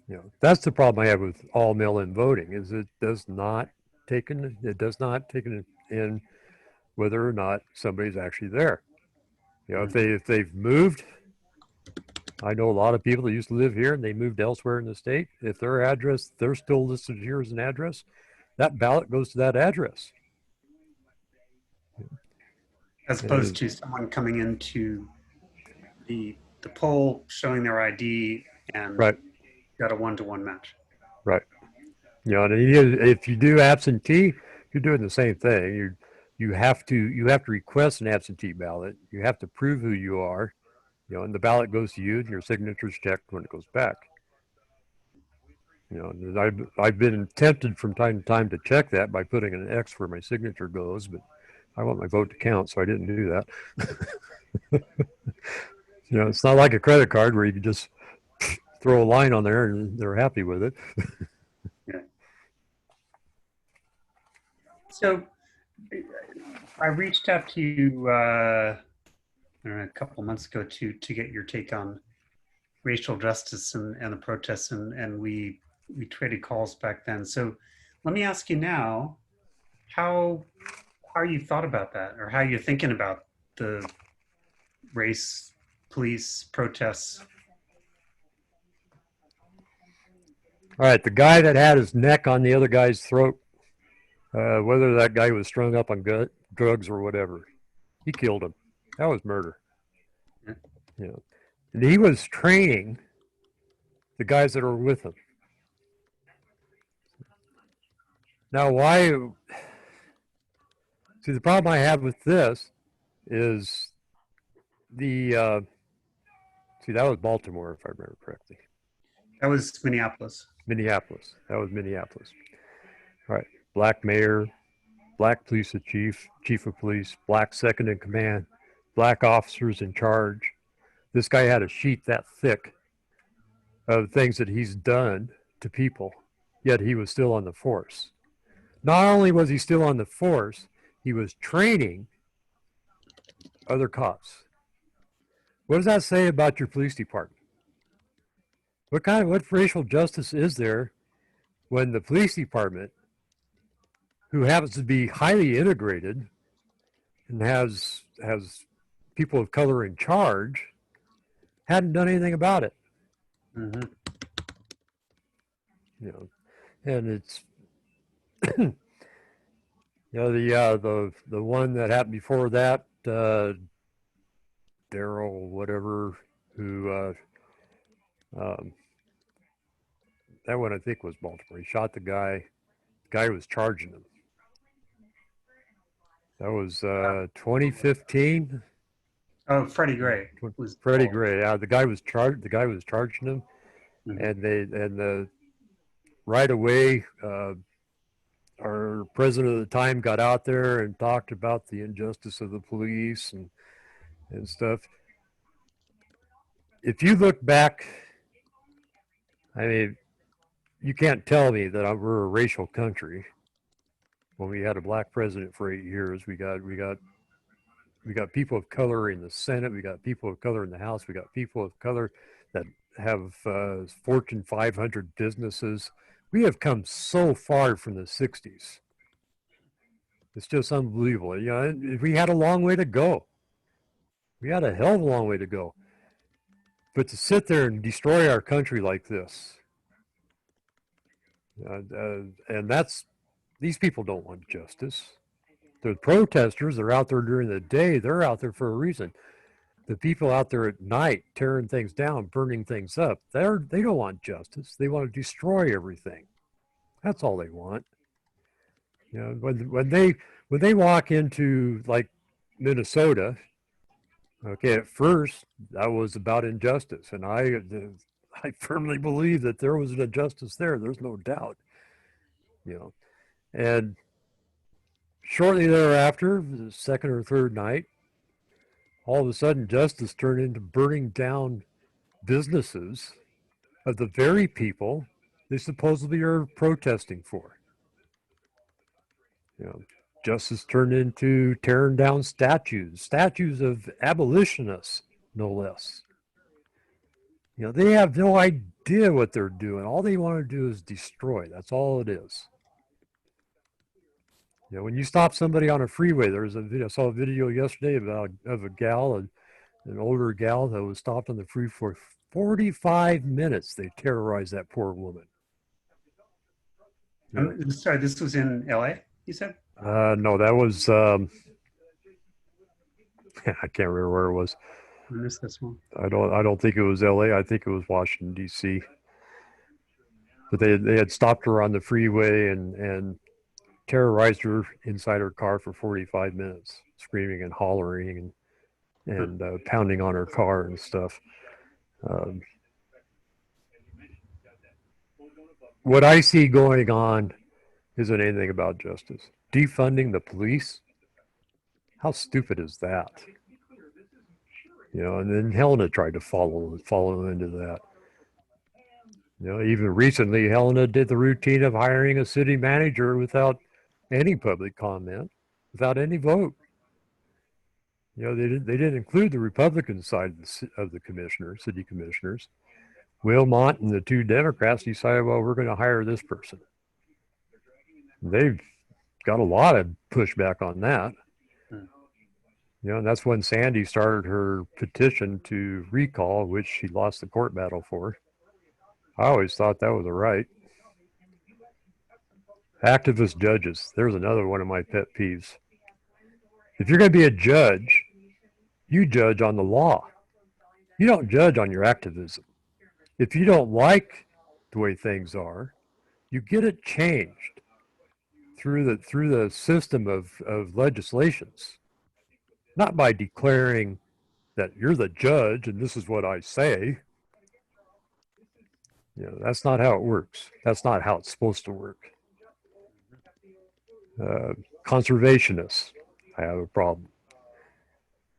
You know, that's the problem I have with all mail-in voting is it does not take in whether or not somebody's actually there. You know, if they've moved, I know a lot of people that used to live here and they moved elsewhere in the state. If their address, they're still listed here as an address, that ballot goes to that address. As opposed to someone coming into the poll, showing their ID, and right. Got a one-to-one match. Right. You know, and if you do absentee, you're doing the same thing. You have to request an absentee ballot. You have to prove who you are. You know, and the ballot goes to you, and your signature's checked when it goes back. You know, I've been tempted from time to time to check that by putting an X where my signature goes, but I want my vote to count, so I didn't do that. You know, it's not like a credit card where you can just throw a line on there and they're happy with it. Yeah. So I reached out to you I don't know, a couple of months ago to get your take on racial justice and the protests, and we traded calls back then. So let me ask you now, how you thought about that, or how you're thinking about the race police protests? All right, the guy that had his neck on the other guy's throat, whether that guy was strung up on drugs or whatever, he killed him. That was murder. Yeah. You know, and he was training the guys that were with him. Now, why? See, the problem I have with this is the. See, that was Baltimore, if I remember correctly. That was Minneapolis. That was Minneapolis. All right. Black mayor, black police chief of police, black second in command, black officers in charge. This guy had a sheet that thick of things that he's done to people yet he was still on the force. Not only was he still on the force, he was training other cops. What does that say about your police department? What racial justice is there when the police department, who happens to be highly integrated and has people of color in charge, hadn't done anything about it? Mm-hmm. You know, and it's you know the one that happened before that, Daryl whatever, who um, that one I think was Baltimore. He shot the guy. The guy was charging him. That was 2015. Oh, Freddie Gray was Freddie involved. Gray. Yeah, the guy was charged. The guy was charging him, Mhm. and the right away, our president at the time got out there and talked about the injustice of the police and stuff. If you look back, I mean, you can't tell me that we're a racial country when we had a black president for 8 years. We got people of color in the Senate. We got people of color in the House. We got people of color that have Fortune 500 businesses. We have come so far from the 60s. It's just unbelievable. You know, we had a long way to go. We had a hell of a long way to go. But to sit there and destroy our country like this, and these people don't want justice. The protesters are out there during the day. They're out there for a reason. The people out there at night tearing things down, burning things up, they don't want justice. They want to destroy everything. That's all they want. You know, when they walk into like Minnesota, okay, at first that was about injustice, and I firmly believe that there was an injustice there. There's no doubt. You know, and shortly thereafter, the second or third night, all of a sudden justice turned into burning down businesses of the very people they supposedly are protesting for. You know, justice turned into tearing down statues of abolitionists, no less. You know, they have no idea what they're doing. All they want to do is destroy. That's all it is. You know, when you stop somebody on a freeway, there was a video. I saw a video yesterday of a gal, an older gal that was stopped on the freeway for 45 minutes. They terrorized that poor woman. You know, Sorry, this was in LA, you said? no, that was I can't remember where it was. I missed this one. I don't think it was LA. I think it was Washington D.C. But they had stopped her on the freeway and terrorized her inside her car for 45 minutes, screaming and hollering and pounding on her car and stuff. Um, what I see going on isn't anything about justice. Defunding the police? How stupid is that? You know, and then Helena tried to follow into that. You know, even recently, Helena did the routine of hiring a city manager without any public comment, without any vote. You know, they didn't include the Republican side of the commissioners, city commissioners. Wilmot and the two Democrats decided, well, we're going to hire this person. They've got a lot of pushback on that. You know, and that's when Sandy started her petition to recall, which she lost the court battle for. I always thought that was a right. Activist judges. There's another one of my pet peeves. If you're going to be a judge, you judge on the law. You don't judge on your activism. If you don't like the way things are, you get it changed through the system of legislations, not by declaring that you're the judge and this is what I say. You know, that's not how it works. That's not how it's supposed to work. Conservationists, I have a problem.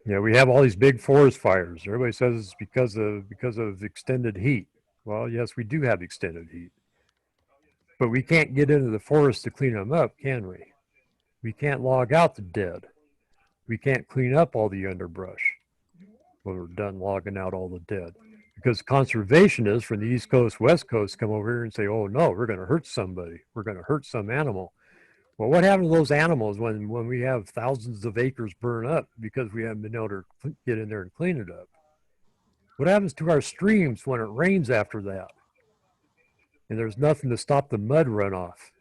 You know, we have all these big forest fires. Everybody says it's because of extended heat. Well, yes, we do have extended heat. But we can't get into the forest to clean them up, can we? We can't log out the dead. We can't clean up all the underbrush when we're done logging out all the dead. Because conservationists from the East Coast, West Coast come over here and say, oh no, we're going to hurt somebody. We're going to hurt some animal. Well, what happened to those animals when we have thousands of acres burn up because we haven't been able to get in there and clean it up? What happens to our streams when it rains after that? And there's nothing to stop the mud runoff.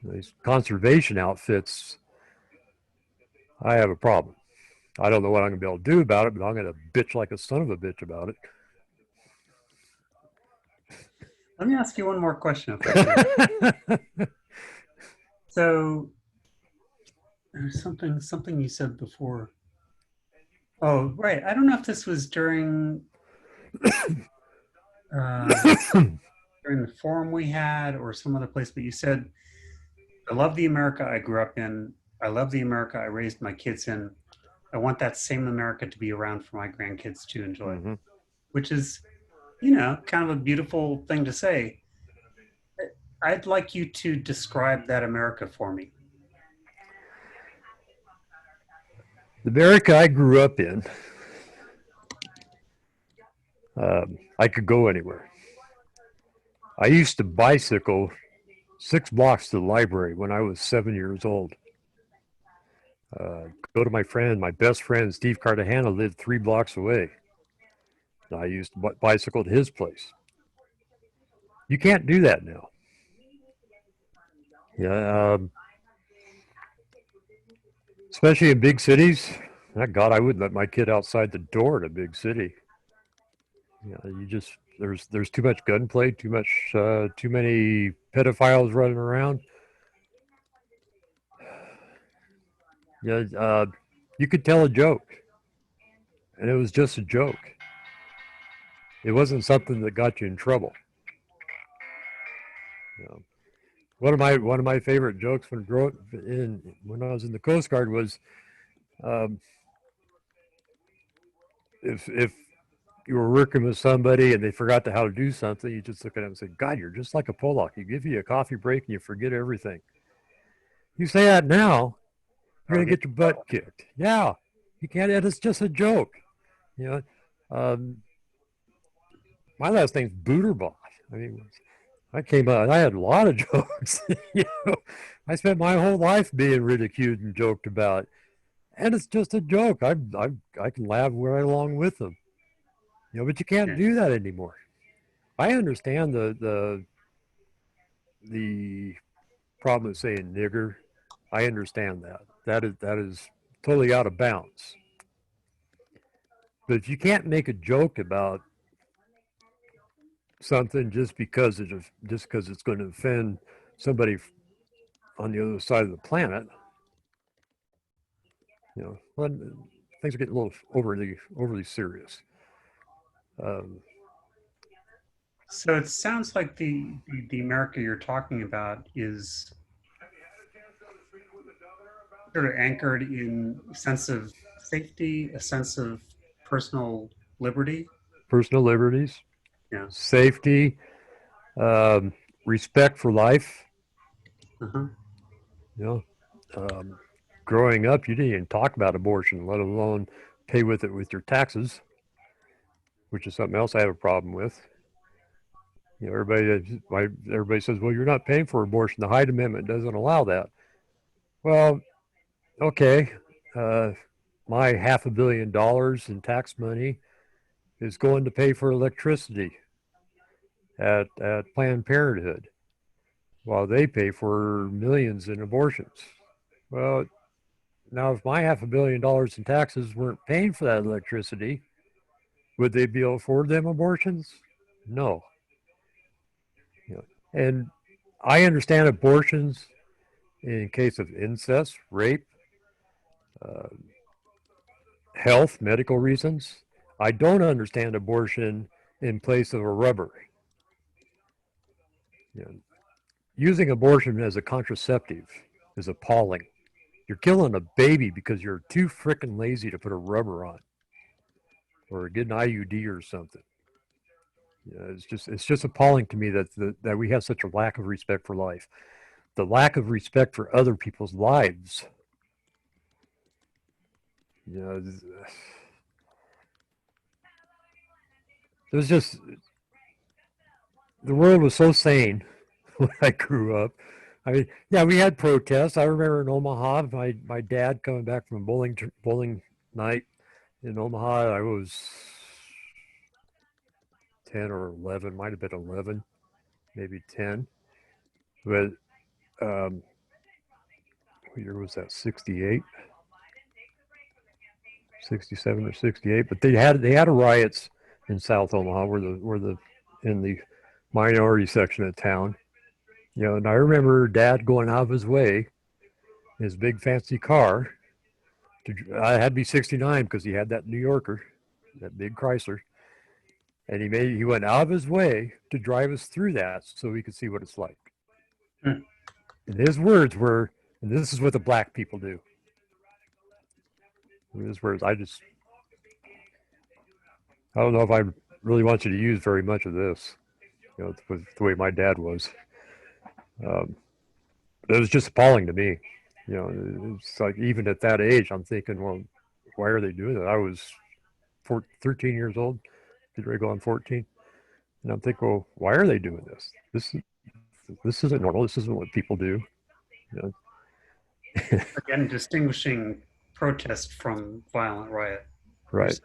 These conservation outfits, I have a problem. I don't know what I'm going to be able to do about it, but I'm going to bitch like a son of a bitch about Let me ask you one more question, if I can. So there's something you said before. Oh, right. I don't know if this was during during the forum we had or some other place, but you said, I love the America I grew up in. I love the America I raised my kids in. I want that same America to be around for my grandkids to enjoy, Mm-hmm. which is, kind of a beautiful thing to say. I'd like you to describe that America for me. The America I grew up in, I could go anywhere. I used to bicycle 6 blocks to the library when I was 7 years old. Go to my best friend, Steve Cartagena, lived 3 blocks away. I used to bicycle to his place. You can't do that now. Yeah, especially in big cities. God, I wouldn't let my kid outside the door in a big city. You just there's too much gunplay, too many pedophiles running around. Yeah, you could tell a joke, and it was just a joke. It wasn't something that got you in trouble. You know, one of my favorite jokes when I was in the Coast Guard was, um, if you were working with somebody and they forgot how to do something, you just look at them and say, God, you're just like a Pollock. You give you a coffee break and you forget everything. You say that now, you're going to get your butt kicked. Yeah, you can't. It's just a joke. You know, um, my last name's Buterbaugh. I mean, I came out. I had a lot of jokes. I spent my whole life being ridiculed and joked about, and it's just a joke. I can laugh right along with them. But you can't do that anymore. I understand the problem of saying nigger. I understand that. That is totally out of bounds. But if you can't make a joke about something just because it's going to offend somebody on the other side of the planet, well, things are getting a little overly serious. So it sounds like the America you're talking about is sort of anchored in a sense of safety, a sense of personal liberty. Personal liberties, Yeah. safety, respect for life. Uh-huh. You know, growing up, you didn't even talk about abortion, let alone pay with it with your taxes, which is something else I have a problem with. Everybody says, well, you're not paying for abortion. The Hyde Amendment doesn't allow that. Well, okay. My $500 million in tax money is going to pay for electricity at Planned Parenthood, while they pay for millions in abortions. Well, now if my $500 million in taxes weren't paying for that electricity, would they be able to afford them abortions? No. And I understand abortions in case of incest, rape, uh, health, medical reasons. I don't understand abortion in place of a rubber. You know, using abortion as a contraceptive is appalling. You're killing a baby because you're too freaking lazy to put a rubber on or get an IUD or something. It's just appalling to me that we have such a lack of respect for life, the lack of respect for other people's lives. You know, it was just the world was so sane when I grew up. I mean, yeah, we had protests. I remember in Omaha, my dad coming back from a bowling night in Omaha. I was 10 or 11, might have been 11, maybe 10. But what year was that? 68, 67 or 68. But they had a riots in South Omaha where the in the minority section of town. And I remember Dad going out of his way in his big fancy car. I had to be 69 because he had that New Yorker, that big Chrysler, and he went out of his way to drive us through that so we could see what it's like. Hmm. And his words were, and this is what the black people do. His words, I don't know if I really want you to use very much of this, with the way my dad was. It was just appalling to me. It's like even at that age, I'm thinking, well, why are they doing that? I was 13 years old, get ready to go on 14, and I'm thinking, well, why are they doing this? This isn't normal. This isn't what people do. You know? Again, distinguishing protest from violent riot. Right.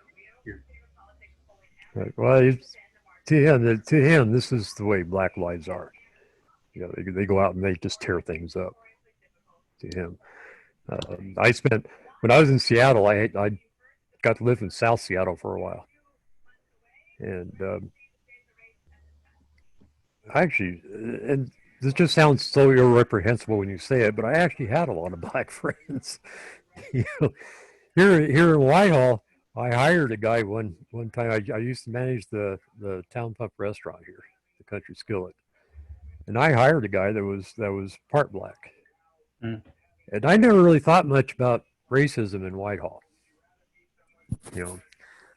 Right. Well, to him, this is the way black lives are. They go out and they just tear things up. To him, when I was in Seattle, I got to live in South Seattle for a while, and and this just sounds so irreprehensible when you say it, but I actually had a lot of black friends. you know, here in Whitehall, I hired a guy one time. I used to manage the Town Pump restaurant here, the Country Skillet, and I hired a guy that was part black. Mm. And I never really thought much about racism in Whitehall, you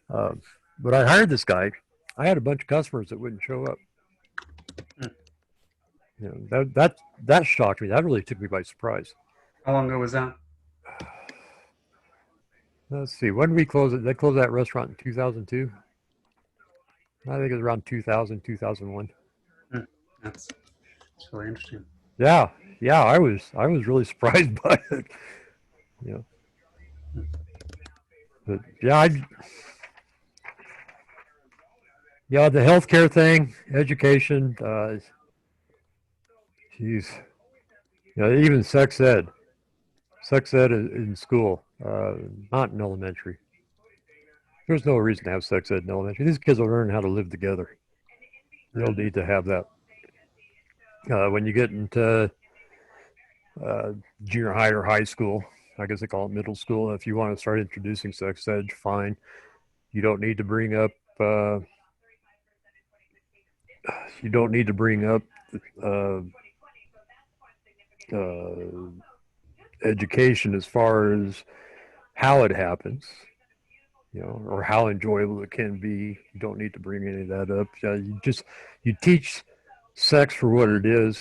know. But I hired this guy. I had a bunch of customers that wouldn't show up. Mm. That shocked me. That really took me by surprise. How long ago was that? Let's see. When did we close it? They closed that restaurant in 2002. I think it was around 2000, 2001. That's really interesting. Yeah, I was really surprised by it. But the healthcare thing, education, geez, even sex ed in school, not in elementary. There's no reason to have sex ed in elementary. These kids will learn how to live together. They don't need to have that. When you get into junior high or high school, I guess they call it middle school. If you want to start introducing sex ed, fine. You don't need to bring up. You don't need to bring up education as far as how it happens, or how enjoyable it can be. You don't need to bring any of that up. You teach sex for what it is,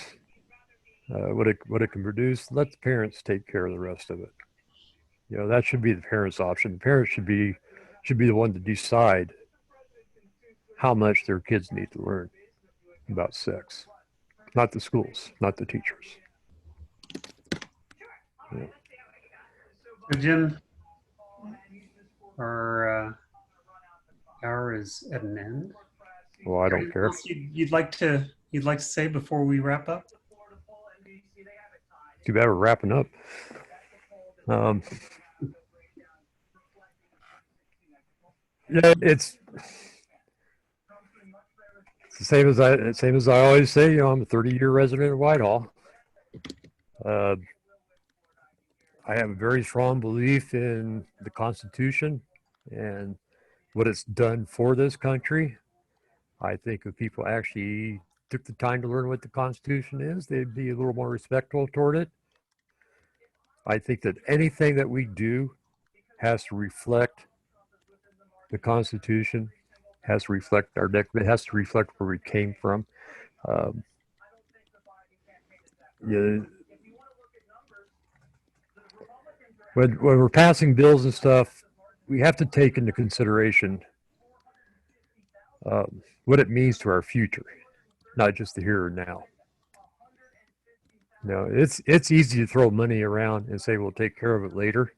what it can produce. Let the parents take care of the rest of it. That should be the parents' option. The parents should be the one to decide how much their kids need to learn about sex, not the schools, not the teachers. Yeah. So Jim, our hour is at an end. Well, I don't care. Else you'd like to say before we wrap up? Too bad we're wrapping up. Yeah, it's the same as I always say. I'm a 30-year resident of Whitehall. I have a very strong belief in the Constitution and what it's done for this country. I think if people actually took the time to learn what the Constitution is, they'd be a little more respectful toward it. I think that anything that we do has to reflect the Constitution has to reflect our deck. It has to reflect where we came from. Um, yeah, when we're passing bills and stuff, we have to take into consideration what it means to our future, not just the here and now. No, it's easy to throw money around and say we'll take care of it later,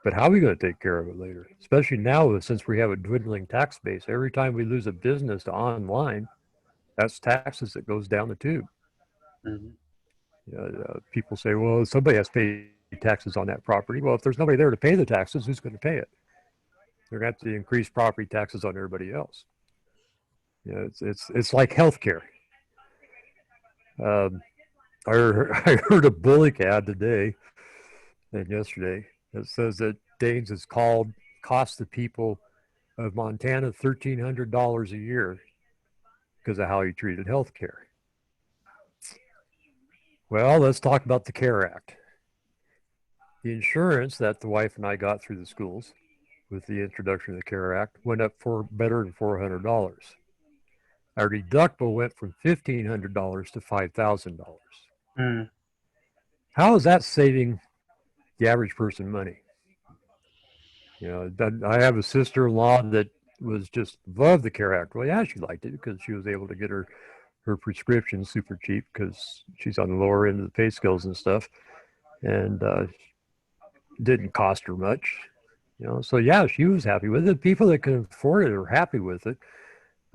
but how are we going to take care of it later? Especially now, since we have a dwindling tax base. Every time we lose a business to online, that's taxes that goes down the tube. Mm-hmm. People say, well, somebody has to pay taxes on that property. Well, if there's nobody there to pay the taxes, who's going to pay it? They're going to have to increase property taxes on everybody else. It's like healthcare. Um, I heard a Bullock ad today and yesterday that says that Danes has cost the people of Montana $1,300 a year because of how he treated healthcare. Well, let's talk about the CARE Act. The insurance that the wife and I got through the schools with the introduction of the CARE Act went up for better than $400. Our deductible went from $1,500 to $5,000. Mm. How is that saving the average person money? I have a sister-in-law that was just loved the CARE Act. Well, yeah, she liked it because she was able to get her prescription super cheap because she's on the lower end of the pay scales and stuff, and didn't cost her much. So yeah, she was happy with it. People that can afford it are happy with it.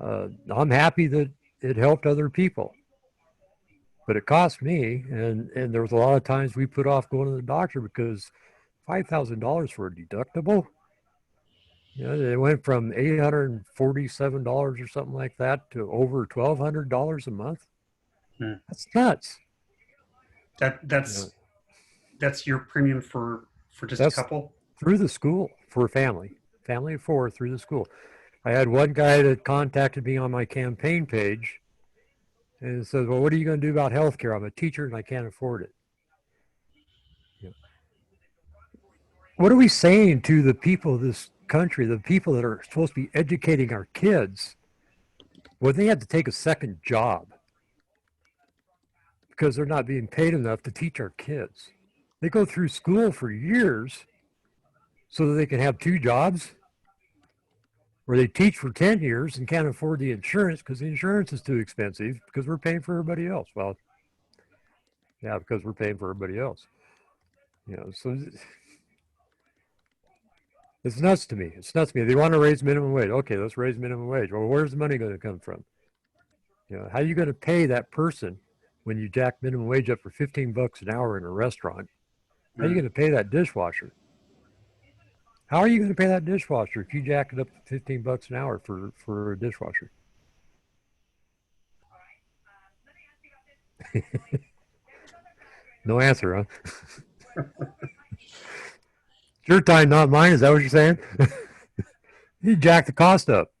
I'm happy that it helped other people, but it cost me, and there was a lot of times we put off going to the doctor because $5,000 for a deductible. It went from $847 or something like that to over $1,200 a month. Mm. That's nuts. That's your premium for just a That's couple? through the school for a family of four through the school. I had one guy that contacted me on my campaign page and says, well, what are you going to do about health care? I'm a teacher and I can't afford it. What are we saying to the people of this country, the people that are supposed to be educating our kids, when they have to take a second job because they're not being paid enough to teach our kids? They go through school for years so that they can have two jobs, or they teach for 10 years and can't afford the insurance because the insurance is too expensive because we're paying for everybody else. Well, yeah, because we're paying for everybody else. So it's nuts to me. It's nuts to me. They want to raise minimum wage. Okay, let's raise minimum wage. Well, where's the money going to come from? How are you going to pay that person when you jack minimum wage up for $15 an hour in a restaurant? How are you going to pay that dishwasher? How are you going to pay that dishwasher if you jack it up to $15 an hour for a dishwasher? No answer, huh? It's your time, not mine. Is that what you're saying? You jack the cost up.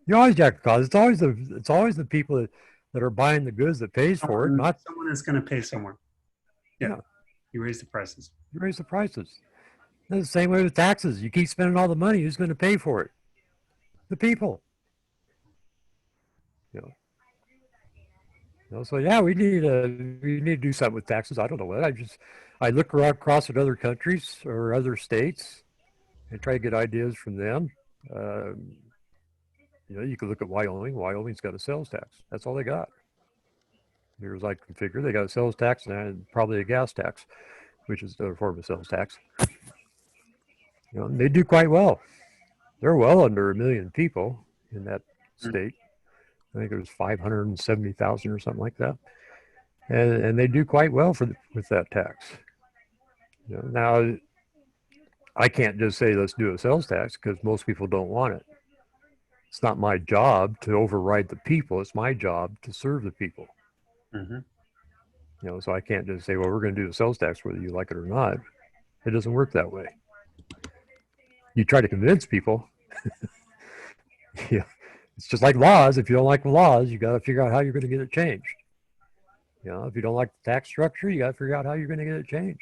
You always jack the cost. It's always the people that are buying the goods that pays for it. Not someone is going to pay somewhere. Yeah, you raise the prices. You raise the prices. It's the same way with taxes. You keep spending all the money. Who's going to pay for it? The people. So yeah, we need to do something with taxes. I don't know what. I look around across at other countries or other states and try to get ideas from them. You could look at Wyoming. Wyoming's got a sales tax. That's all they got. Near as I can figure, they got a sales tax and probably a gas tax, which is a form of sales tax. They do quite well. They're well under 1 million people in that state. I think it was 570,000 or something like that, and they do quite well with that tax. Now, I can't just say let's do a sales tax because most people don't want it. It's not my job to override the people. It's my job to serve the people. Mm-hmm. So I can't just say, well, we're going to do a sales tax whether you like it or not. It doesn't work that way. You try to convince people. It's just like laws. If you don't like the laws, you got to figure out how you're going to get it changed. If you don't like the tax structure, you got to figure out how you're going to get it changed.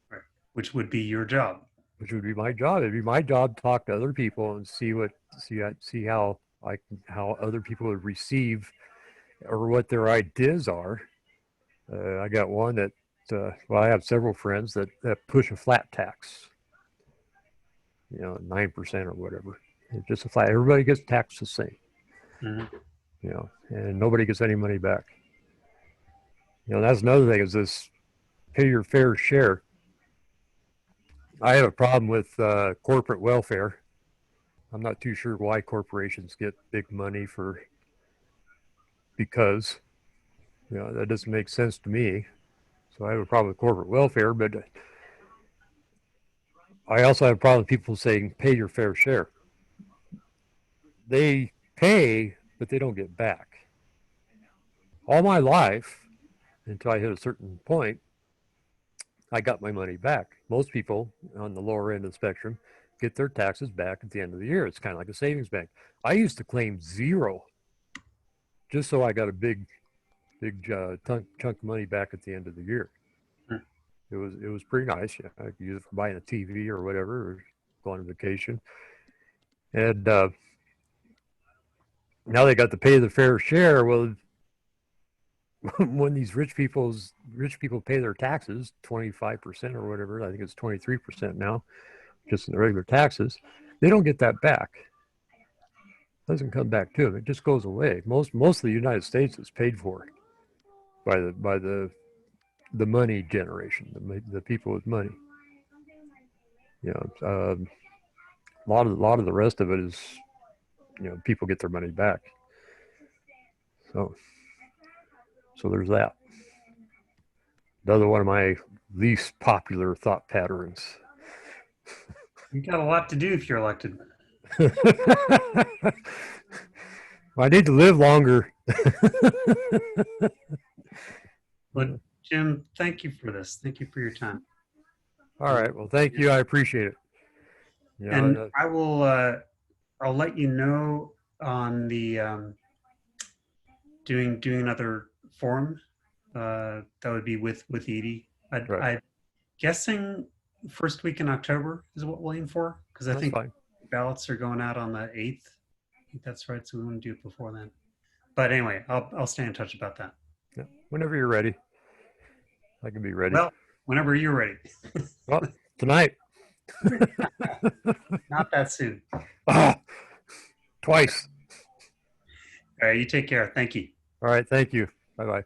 Right. Which would be your job. which would be my job. It'd be my job to talk to other people and see how other people would receive or what their ideas are. I got one that I have several friends that push a flat tax, 9% or whatever. It's just a flat. Everybody gets taxed the same, Mm-hmm. and nobody gets any money back. That's another thing is this pay your fair share. I have a problem with corporate welfare. I'm not too sure why corporations get big money because that doesn't make sense to me. So I have a problem with corporate welfare, but I also have a problem with people saying pay your fair share. They pay, but they don't get back. All my life, until I hit a certain point, I got my money back. Most people on the lower end of the spectrum get their taxes back at the end of the year. It's kind of like a savings bank. I used to claim zero just so I got a big chunk of money back at the end of the year. It was pretty nice. Yeah, I could use it for buying a TV or whatever, or going on vacation. And now they got to pay the fair share. Well, when these rich people pay their taxes, 25% or whatever, I think it's 23% now, just in the regular taxes, they don't get that back. It doesn't come back to them. It just goes away. Most of the United States is paid for by the money generation, the people with money. A lot of the rest of it is, people get their money back. So there's that. Another one of my least popular thought patterns. You got a lot to do if you're elected. I need to live longer. But Jim, thank you for this. Thank you for your time. All right. Well, thank you. I appreciate it. And I will. I'll let you know on the doing another forum. That would be with Edie. I'm guessing first week in October is what we'll aim for, because I think ballots are going out on the 8th. I think that's right. So we want to do it before then. But anyway, I'll stay in touch about that. Yeah. Whenever you're ready, I can be ready. Well, whenever you're ready. Well, tonight. Not that soon. Oh, twice. All right. You take care. Thank you. All right. Thank you. Bye-bye.